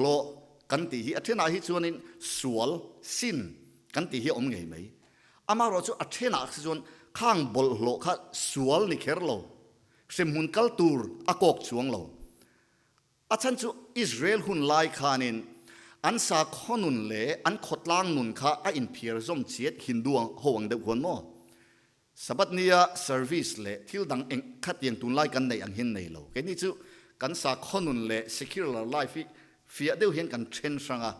กันตีฮีอัฐนาฮีชวนินสวลสินกันตีฮีอมไงไหมอามาเราจู่อัฐนาชวนข้างบอลโลข้าสวลนิเคอร์โลเสมุนกัลตูร์อากอกชวงโลอาจารย์จู่อิสราเอลหุ่นลายขานินอันสาขนุนเล่อันขดล่างนุนข้าอินเพียร์ซอมเชียดหินดวงห่วงเด็กคนโมสบัดเนียเซอร์วิสเล่ที่ดังเองขัดยังตุนไล่กันในอังหินในโลแค่นี้จู่กันสาขนุนเล่ secular life ฟียเดียวเห็นกันเชนสังะ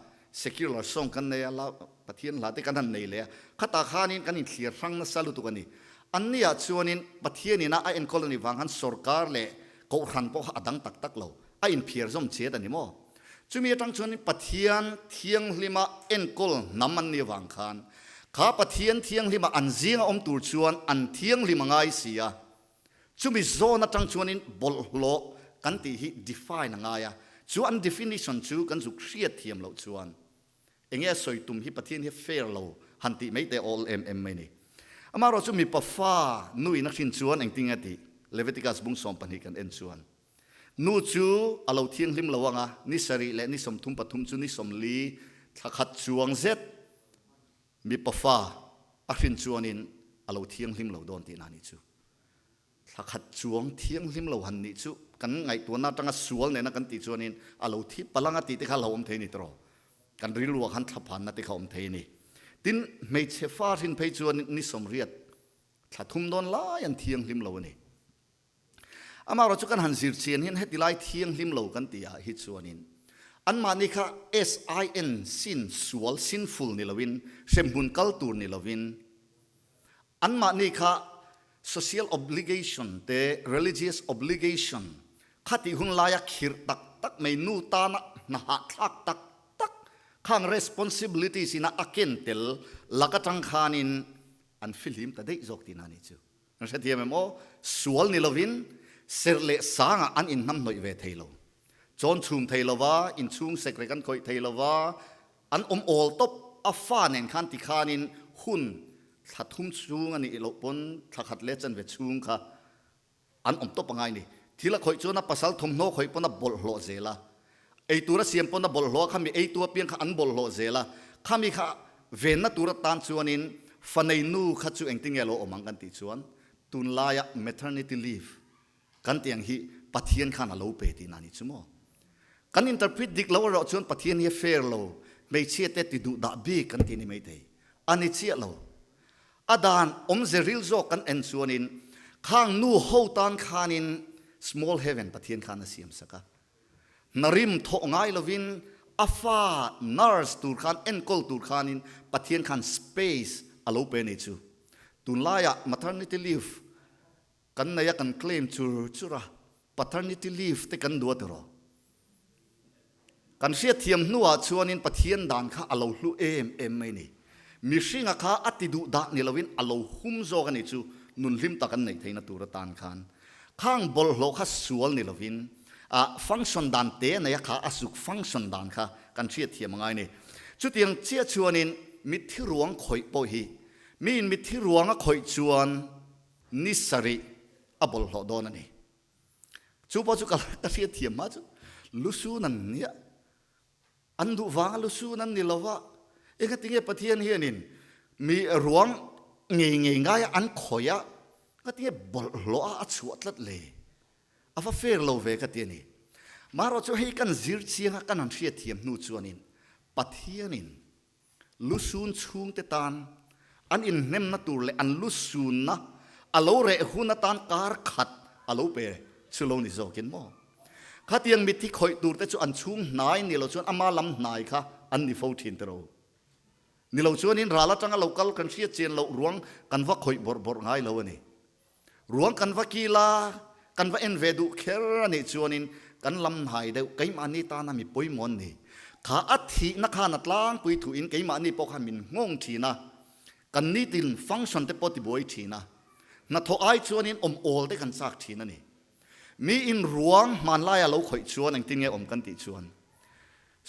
secular ส่งกันในละปะเทียนละที่กันนั่นในเลยขัดตาขานินกันอินเสียสังนั่นสรุปตัวกันนี่อันนี้ชวนินปะเทียนนี่นะไอเอ็นคอลนีวังหันสรการเล่กูรันพวกอดังตักเราไอเอ็นเพียร์ซอมเชียดันนี่มั้งจุมีตั้งชวนินปะเทียนเทียงลิมาเอ็นคอลน้ำมันนี่วังขันข้าปะเทียนเทียงลิมาอันเสียงอมตูชวนอันเทียงลิมาไงเสียจุมีโซนตั้งชวนินบอลโลกันที่ฮิ define ไงอะชวน definition ชูกันสุขเสียเทียมเราชวนเองเงี้ยสวยตุ่มฮิปะเทียนฮิเฟรเราหันติไม่แต่ allไม่นี่อามาเราจะมีปะฟ้านุยนักชินชวนเองติงอติเลวิติกัสบุงสอมปันหิกันเอ็นชวนนูจูอาเราเทียงลิมละวังอ่ะนิสรีและนิสมทุมปทุมจูนิสมลีทักขัดชวงเซตมีปะฟ้าอักชินชวนินอาเราเทียงลิมละโดนตีนานิจูทักขัดชวงเทียงลิมละหันนิจูกันไงตัวน่าตั้งสวลเนี่ยนักกันติชวนินอาเราที่พลังอติที่เขาเราอมเทนิตรอกันริลวกันทับพันนัติเขาอมเทนิตินไม่เชฟารินไปจวนนิสมเรียดถ้าทุ่มโดนลายันเทียงลิมเหลานี่อามาเราจุกันหันสิรเชียนเห็นให้ติไลเทียงลิมเหลากันตีอาฮิตชวนินอันมานี่ค่ะ sin สินสวล sinful นี่ละวินเซมบุนกัลตูร์นี่ละวินอันมานี่ค่ะ social obligation เต religious obligation ขัดที่หุ่นลายขิรตักไม่นูตานะหักทักตักข้าง responsibility สินะอาเกนเตลลักจังขานินอันฟิลิมแต่ได้จอกตินานิจูนั่นเสียมั้ยโมสวลนิลวินเสรเลสางอันอินน้ำหน่อยเวทเทโลจอนชุมเทโลวาอินชุงเสกเรกันคอยเทโลวาอันโอลตบอัฟฟาเนนขันติขานินหุ่นถ้าทุ่มชุงอันนี้โลปนถ้าขัดเลจันเวชุงค่ะอันตบปังไงนี่ทีละคอยจวนนับภาษาทุ่มโนคอยปนนับบอลโลเซล่าไอตัวเสียมปนนับบอลโลข้ามีไอตัวเพียงข้าอันบอลโลเซล่าข้ามีข้าเวนนัตัวตานชวนินฟันในนูขัดชูเองติงเอโลอมังกันติชวนตุนลายะ maternity leave กันเตียงฮีปะเทียนขันอโลเปตินานิชุโมกันอินเตอร์พริตดิกลาวเราชวนปะเทียนฮีเฟรโลไม่เชื่อแต่ติดูดาบีกันตินิไม่ได้อันนี้เชื่อเราอาดานเซริลโซกันเอ็นชวนินข้างนูโฮตันขานิน small heaven ปะเทียนขันเสียมสักนริมทงไงลวินอาฟา nurse ตูขันเอ็นคอลตูขันินปะเทียนขัน space อโลเปนิจูตุนลายะ maternity leave กันนายกันเคลมจูระ paternity leave ที่กันดูตัวเรากันเสียเทียมนัวชวนินปะเทียนด่านข้าอโลลูเอ็มไม่นี่มีสิ่งข้าอัติดูดานิลวินอโลหุ่มโซกันนิจูนุนลิมตะกันในเทนตัวตานขันข้างบอลโลข้าสวลนิลวินฟังก์ชันด่านเตะนายข้าอสุกฟังก์ชันด่านข้ากันเสียเทียมไงนี่จุดยังเชี่ยชวนินมิตรที่รวงคอยโปฮีมีมิตรที่รวงคอยชวนนิสริอบลหอดอนันนี่จูปจุกเสียเทียมมาจูลุสูนันเนี่ยอันดูวางลุสูนันนี่ละวะเอ็งติงเอปะเทียนเฮียนินมีรวงเงี้ยง่ายอันคอยะก็ติงเอบลหลอชวดลัดเลยอาฟาเฟรโลเวกติยนี่มาเราจะให้กันซิร์เชียงกันอันเสียเทียมนูชวนินปะเทียนินลุสูนชุงเตตาน อันอินเนมนัตูเลอันลุสุนนะอโลเรหุนตานการขัดอโลเปชุโลนิโซกินโมข้าเตียงมิที่คอยตูแต่ชวนอันชุ่มนายนี่เราชวนอามาลำนายค่ะอันนี้ฟูทินเตโรนี่เราชวนนินราละจังเรากัลกันเชียเจียนเรารวงกันว่าคอยบดง่ายเราเนี่ยรวงกันว่ากีฬากันว่าเอ็นเวดูเครานี่ชวนินกันลำหายเดียวไก่มานี่ตานามีปุยมอนนี่ข้าอัฐินักขานัดล้างปุยถูอินไก่มานี่ปอกขามินงงทีนะกันนี่ติลฟังก์ชันเตปอติบอยทีนะนัทโอไอชวนินอมโอลได้กันสักทีนั่นนี่มีอินรวงมันไล่เราคอยชวนอย่างที่เงี้ยกันติชวน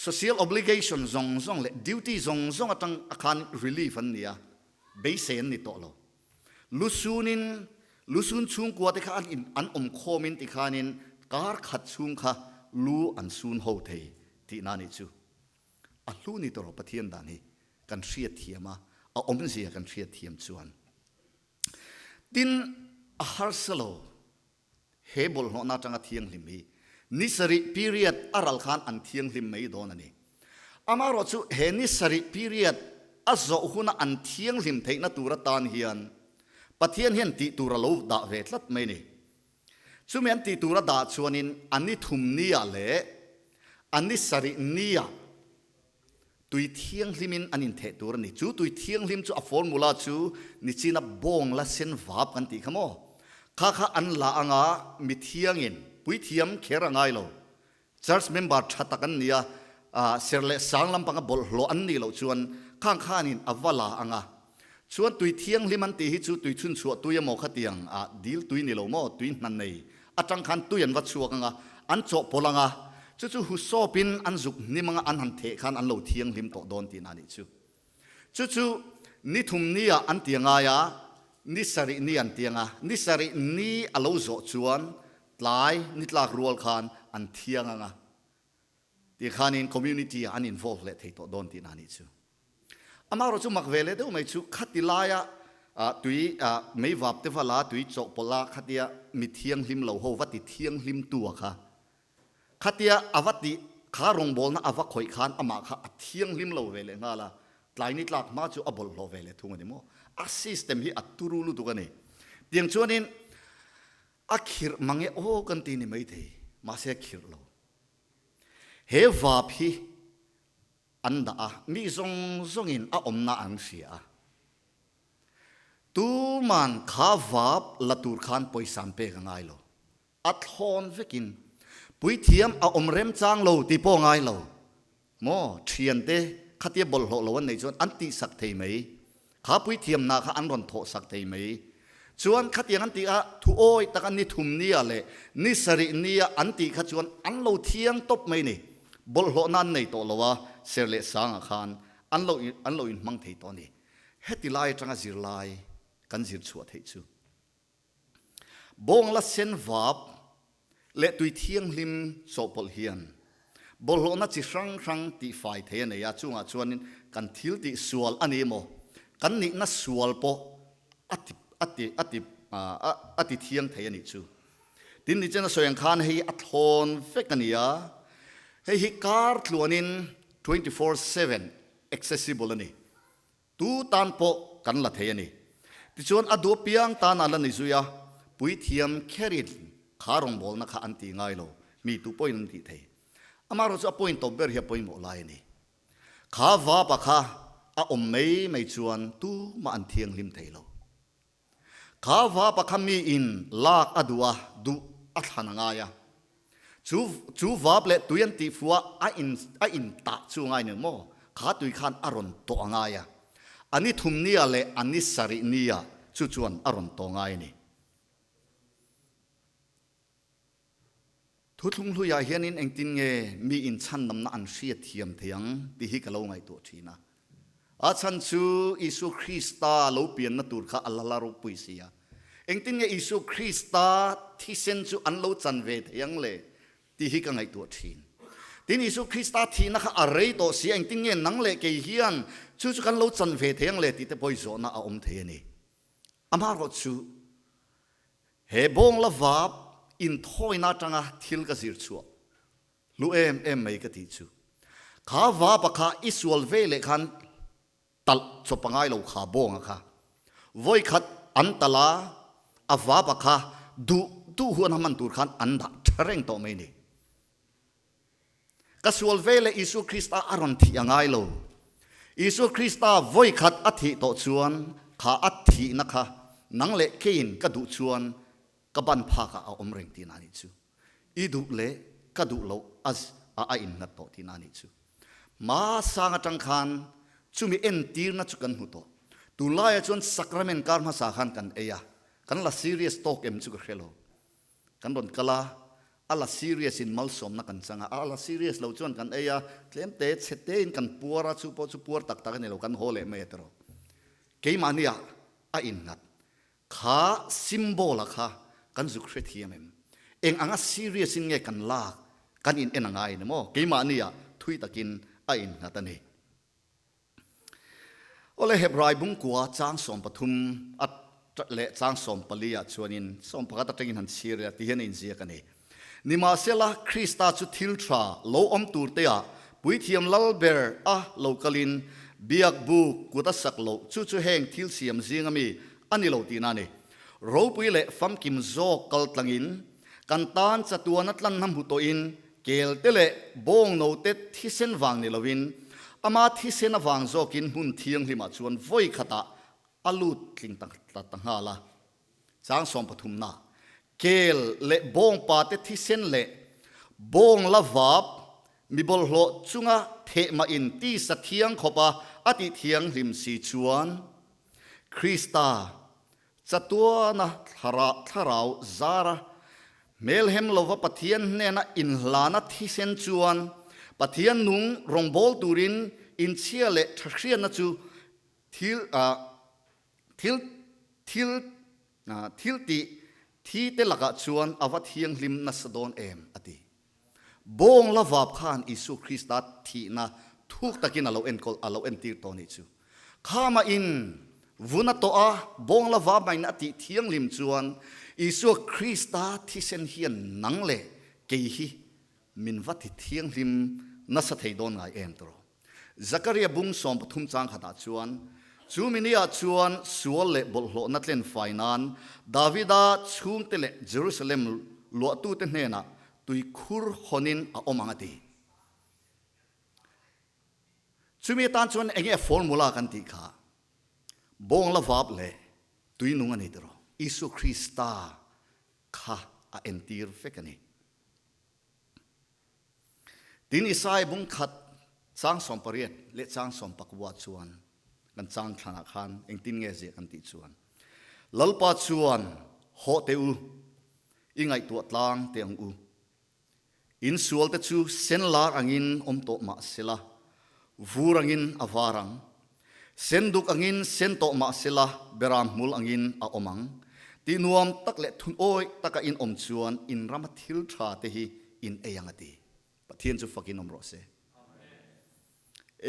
social obligation ซงเลย duty ซงอาจารย์อาคาร relief อันนี้เบสเซนนี่โตเราลุซุนชุงกว่าที่ข้าอันคอมินที่ข้านินการขัดชุงข้าลูอันซุนโฮเทที่นั่นนี่จูอันลูนี่ตัวเราปะเทียนดานี่กันเชียเทียมาเสียกันเชียเทียมชวนดินอาหารสโลเฮบอลหัวนาจังเทียงลิมีนิสริพีเรียดอารัลขานอันเทียงลิมไม่โดนนี่อามารู้จูเฮนิสริพีเรียดอาโจหุนอันเทียงลิมเทนตัวตานเฮียนปะเทียนเฮียนติตัวเราด่าเวทลัดไม่นี่จูเมียนติตัวด่าชวนินอันนี้ทุมนียเล่อันนี้สรินียตุยเทียงลิมินอันนี้เทตัวนี่จูตุยเทียงลิมจูฟอร์มูลาจูนี่จีน่าบงละเส้นวาบกันติขโมข้าอันละอ่างมิเทียงอินปุยเทียมเครังไงโล church member ชัดกันเนี่ยเสร็จแล้วสังลำปังบอลโลอันนี้เราชวนข้างนินอวลาอ่างชวนตุยเทียงลิมันตีฮิจูตุยชุนชัวตุยมอขเตียงดีลตุยนี่เราโมตุยนั่นนี่อาจังคันตุยอันวัดชัวกันอันโจปลังจู่หุโซปินอันจุกนี่มังอันหันเทคันอันเราเทียงลิมโตโดนตีนั่นนี่จู่นี่ทุ่มนี่อันเตียงนิสรินี่อันเตียงนิสรินี่อโลโจชวนหลายนิลากรัวลคันอันเทียงที่ขานินคอมมูนิตี้อันอินโฟล์เลทให้โตโดนตีนั่นนี่อามาเราจู่มักเวลเดียวไม่จู่ขัดติลายตุยไม่วับเทวลาตุยโจปลาขัดยามิเทียงลิมเราหัววัดติเทียงลิมตัวค่ะขัดยาอวัดติขารงบอลนะอวัดข่อยขานอามาค่ะเทียงลิมเราเวลงาละหลายนิดลักมาจู่อบอลเราเวลทุ่งนี่มั้งอาซิสเต็มที่อัตุรุลุตุกันนี่เตียงชวนินอาคิรมังเอโอกันตีนี่ไม่ได้มาเสียคิรเราเฮวาพีอันดามีซงอินอมนาอันเสียตูมันข้าวาบละตูร์ขันปอยสัมเปกันไงโลอัดฮอนเวกินปุยเทียมอมเร็มจางโลตีโปไงโลโมเทียนเตขัดเยบอลโลวันในจวนอันติสักเทไหมข้าปุยเทียมนาข้าอันรอนโถสักเทไหมชวนขัดยังอันติทุโอยตะกันนิทุมนี่อะไรนิสรินี่อันติขัดชวนอันเราเทียงตบไม่นี่บอลโลนั่นในตัวเราว่าเสเลสังขานอันเราอินมังเทตัวนี้เฮติไลจังจิรไลกันจิรชัวเทจูบงละเซนวาบเละตุยเทียงลิมโซปอลเฮียนบอลโลนั่นจิรังติไฟเทียนเนี่ยชวนนินกันทิลติสวลอันนี้โมกันนี่น่าสวลปออติเทียงเทียนนี่จูดินนี่จะน่าสวยงามให้อัฐอนเฟกันเนี่ยให้ฮิการ์ทลวนิน24/7 accessible นี่ตูตันปอกันละเทียนี่ที่ชวนอดูเปียงตานัลนิจุยาปุยเทียมแคริลขารองบอลนักอันตีง่ายโลมีตัวปอยนันตีเทอามาเราจะปอยตัวเบอร์เฮียปอยหมดลายนี่ข้าวาปะข้าอมไม่ชวนตูมาอันเทียงลิมเทโลข้าวาปะข้ามีอินลากอดัวดูอัฐานังไงจูวาบเละตุยันตีฟัวอินตาจูง่ายหนึ่งโมข้าตุยขันอารอนตัวง่ายอันนี้ทุมนี่เละอันนี้สรินี่จูจวนอารอนตัวง่ายนี่ทุกทุกอย่างเฮียนินเองติงเงมีอินชันนำนันเสียเทียมเทียงที่ฮิกเลวไงตัวทีนะอาชันจูอิสุคริสตาเลวเปลี่ยนนัตุรข้าอัลลารูปุยเสียเองติงเงอิสุคริสตาที่เซนจูอันเลวจันเวทยังเลยที่ฮิกไงตัวทีนที่อิสุคริสตาทีนักอะไรตัวเสียเองติงเงนังเลยเกียนจูกันเลวจันเวทยังเลยที่เตปอยโซน่าอมเทนี่อามาร์จูเฮบงละวาบอินทอยนาจังทิลกสิรชัวลูเอ็มไม่กติจูข้าวาปะข้าอิสวลเวเลขันตัลชปังไงเราข้าบงค่ะ voi khat an tala awa bakha du huan haman tur khan anda thareng to mai ni kasual vele Isu Krista aron thi angai lo Isu Krista voi khat athi to chuan kha athi na kha nang le kein ka du chuan ka ban pha ka om reng ti na ni chu I du le ka du lo as a in na to ti na ni chu ma sanga tang khan chumi en tir na chu kan hu to tu lai chuan sacrament kar ma sa khan kan eya kan la serious talk em chu ka khelo kan don kala ala serious in malsom na kan changa ala serious lo chuan kan eya tlem te chete in kan puara chu puar tak tak ne lo kan hole me tro ke mania a in nat kha symbol kha kan zu khre thiam em eng anga serious in nge kan la kan in enangai ne mo ke mania thui takin a in nat ani ole hebrai bung kwa chang som pathum at le chang som palia chuanin som pakata tengin han siria ti hen in zia kani nima sela Krista chu thiltra lo om turtea puithiam lalber a lokalin biak bu kuta saklo chu heng thil siam zingami ani lo ti na ni ro puile fam kim zo kal tlangin kan tan chatuan atlan nam hu to in kel tele bong no te thisen wang ni lovin ama thisen awang zokin hun thiang lima chuan voi khata alut tling tang hala chang som pathum na kel le bong pa te thisen le bong la vap mi bol hlo chunga the ma in ti sa thiang khopa ati thiang lim si chuan Krista chatua na tharau zara melhem lova pathian ne na in hlana thisen chuan pathian nung rongbol turin in chia le thrian na chu thil ti thi te laka chuan awat hiang lim na sadon em ati bong la vap khan Isu Krista thi na thuk takin alo en tir to ni chu khama in vuna to a bong la vap mai na ti thiang lim chuan Isu Krista thi sen hian nang le ke hi min vati thiang lim na sa thei don ngai em tro Zakaria bung som pathum chang khata chuan chuminia chuan sual le bolhlo natlen fainan Davida chung tele Jerusalem lo tu te hena tui khur honin a omangati chumi tan chuan enge formula kan ti kha bong la vap le tui nunga ni tro Isu Krista kha a entir fekani tin isai bung khat chang som pariat le chang som pakwa chuan kan chang thana khan eng tin nge je kan ti chuan lalpa chuan ho te u ingai tu tlang te ang u in sual te chu sen lar angin om to ma sela vurangin awarang sen duk angin sen to ma sela beram mul angin a omang ti nuam tak le thun oi taka in om chuan in ramathil tha te hi in eyangati pathian chu fakin om ro se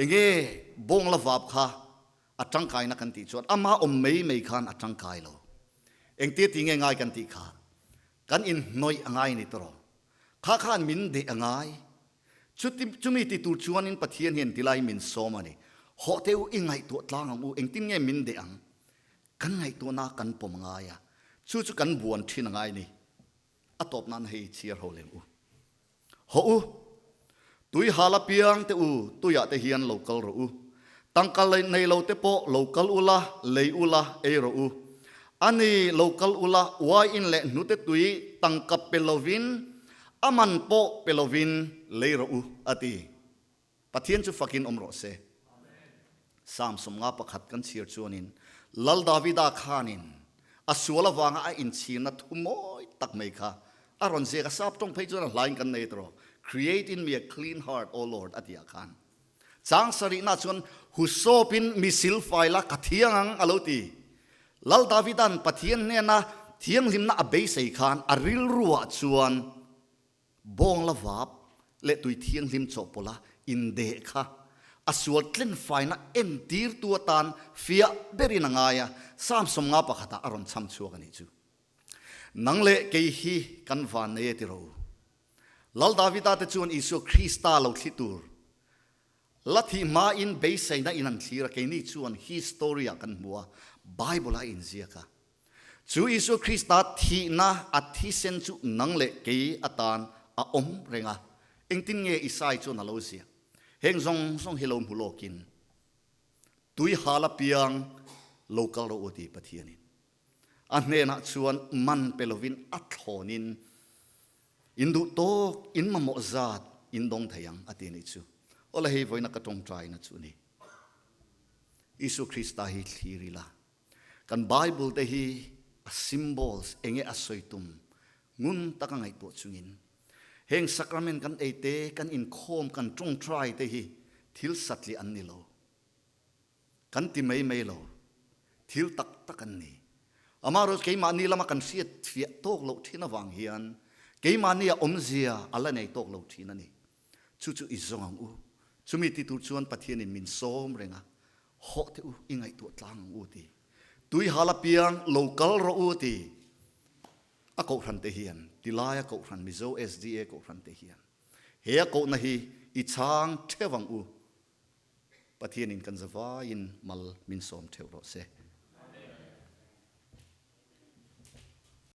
enge bong la vap kha atang kai na kan ti chuan ama om mei khan atang kai lo eng te ti nge ngai kan ti kha kan in noi angai ni tro kha khan min de angai chumi ti tur chuan in pathian hian tilai min somani ho teu ingai to tlang ang u eng tin nge min de ang kan ngai to na kan pom nga ya chu kan buan thin ngai ni atop nan hei chiar ho lem u ho u tui hala piang te u tuya te hian local ro u tangkal nei lo te po local ula lei ula e ro u ani local ula wai in le nu te tui tangkap pelovin aman po pelovin lei ro u ati pathian chu fakin om ro se sam som nga pakhat kan chir chuanin lal davida khanin asuala wanga a in china thumoi tak mai kha aron je ka sap tong phei chuan line kan nei tro create in me a clean heart o Lord atia khan chang sari na chuan husopin misil faila kathiang aloti lal davidan pathian ne na thiang lim na abei sei khan aril ruwa chuan bong la vap le tui thiang lim chopola in de kha asual tlen faina en tir tuatan fia beri nangaya sam som nga pakhata aron cham chuak ani chu nangle ke hi kan van ne ti ro lal davida te chuan Isu Krista lo thlitur lathi ma in beisai na inan thira ke ni chuan historia kan bua Bible in ziaka chu Isu Christa thi na athi sen chu nang le ke atan a renga engtin nge isai chu na lo sia heng zong helom hulokin tui hala piang local ro oti pathianin anne na chuan man pelovin athonin indu to in mamo zat indong thayang atini chu ola hei voina ka tong trai na chu ni Isu Christa hi thirila kan Bible te hi symbols enge asoitum ngun takangai to chungin heng sacrament kan ete kan in khom kan tong trai te hi thil satli anni lo kan ti mai lo thil tak takan ni amaros ke mani lama kan siat thia tok lo thina wang hian ke mani a omzia ala nei tok lo thina ni chu izong u chumi ti tu chuan pathian in min som renga ho te u ingai to tlang u ti tui hala piang local ro u ti a ko ran te hian tilaya ko ran Mizo SDA ko ran te hian he ko na hi I chang thewang u pathian in kan zawa in mal min som theu ro se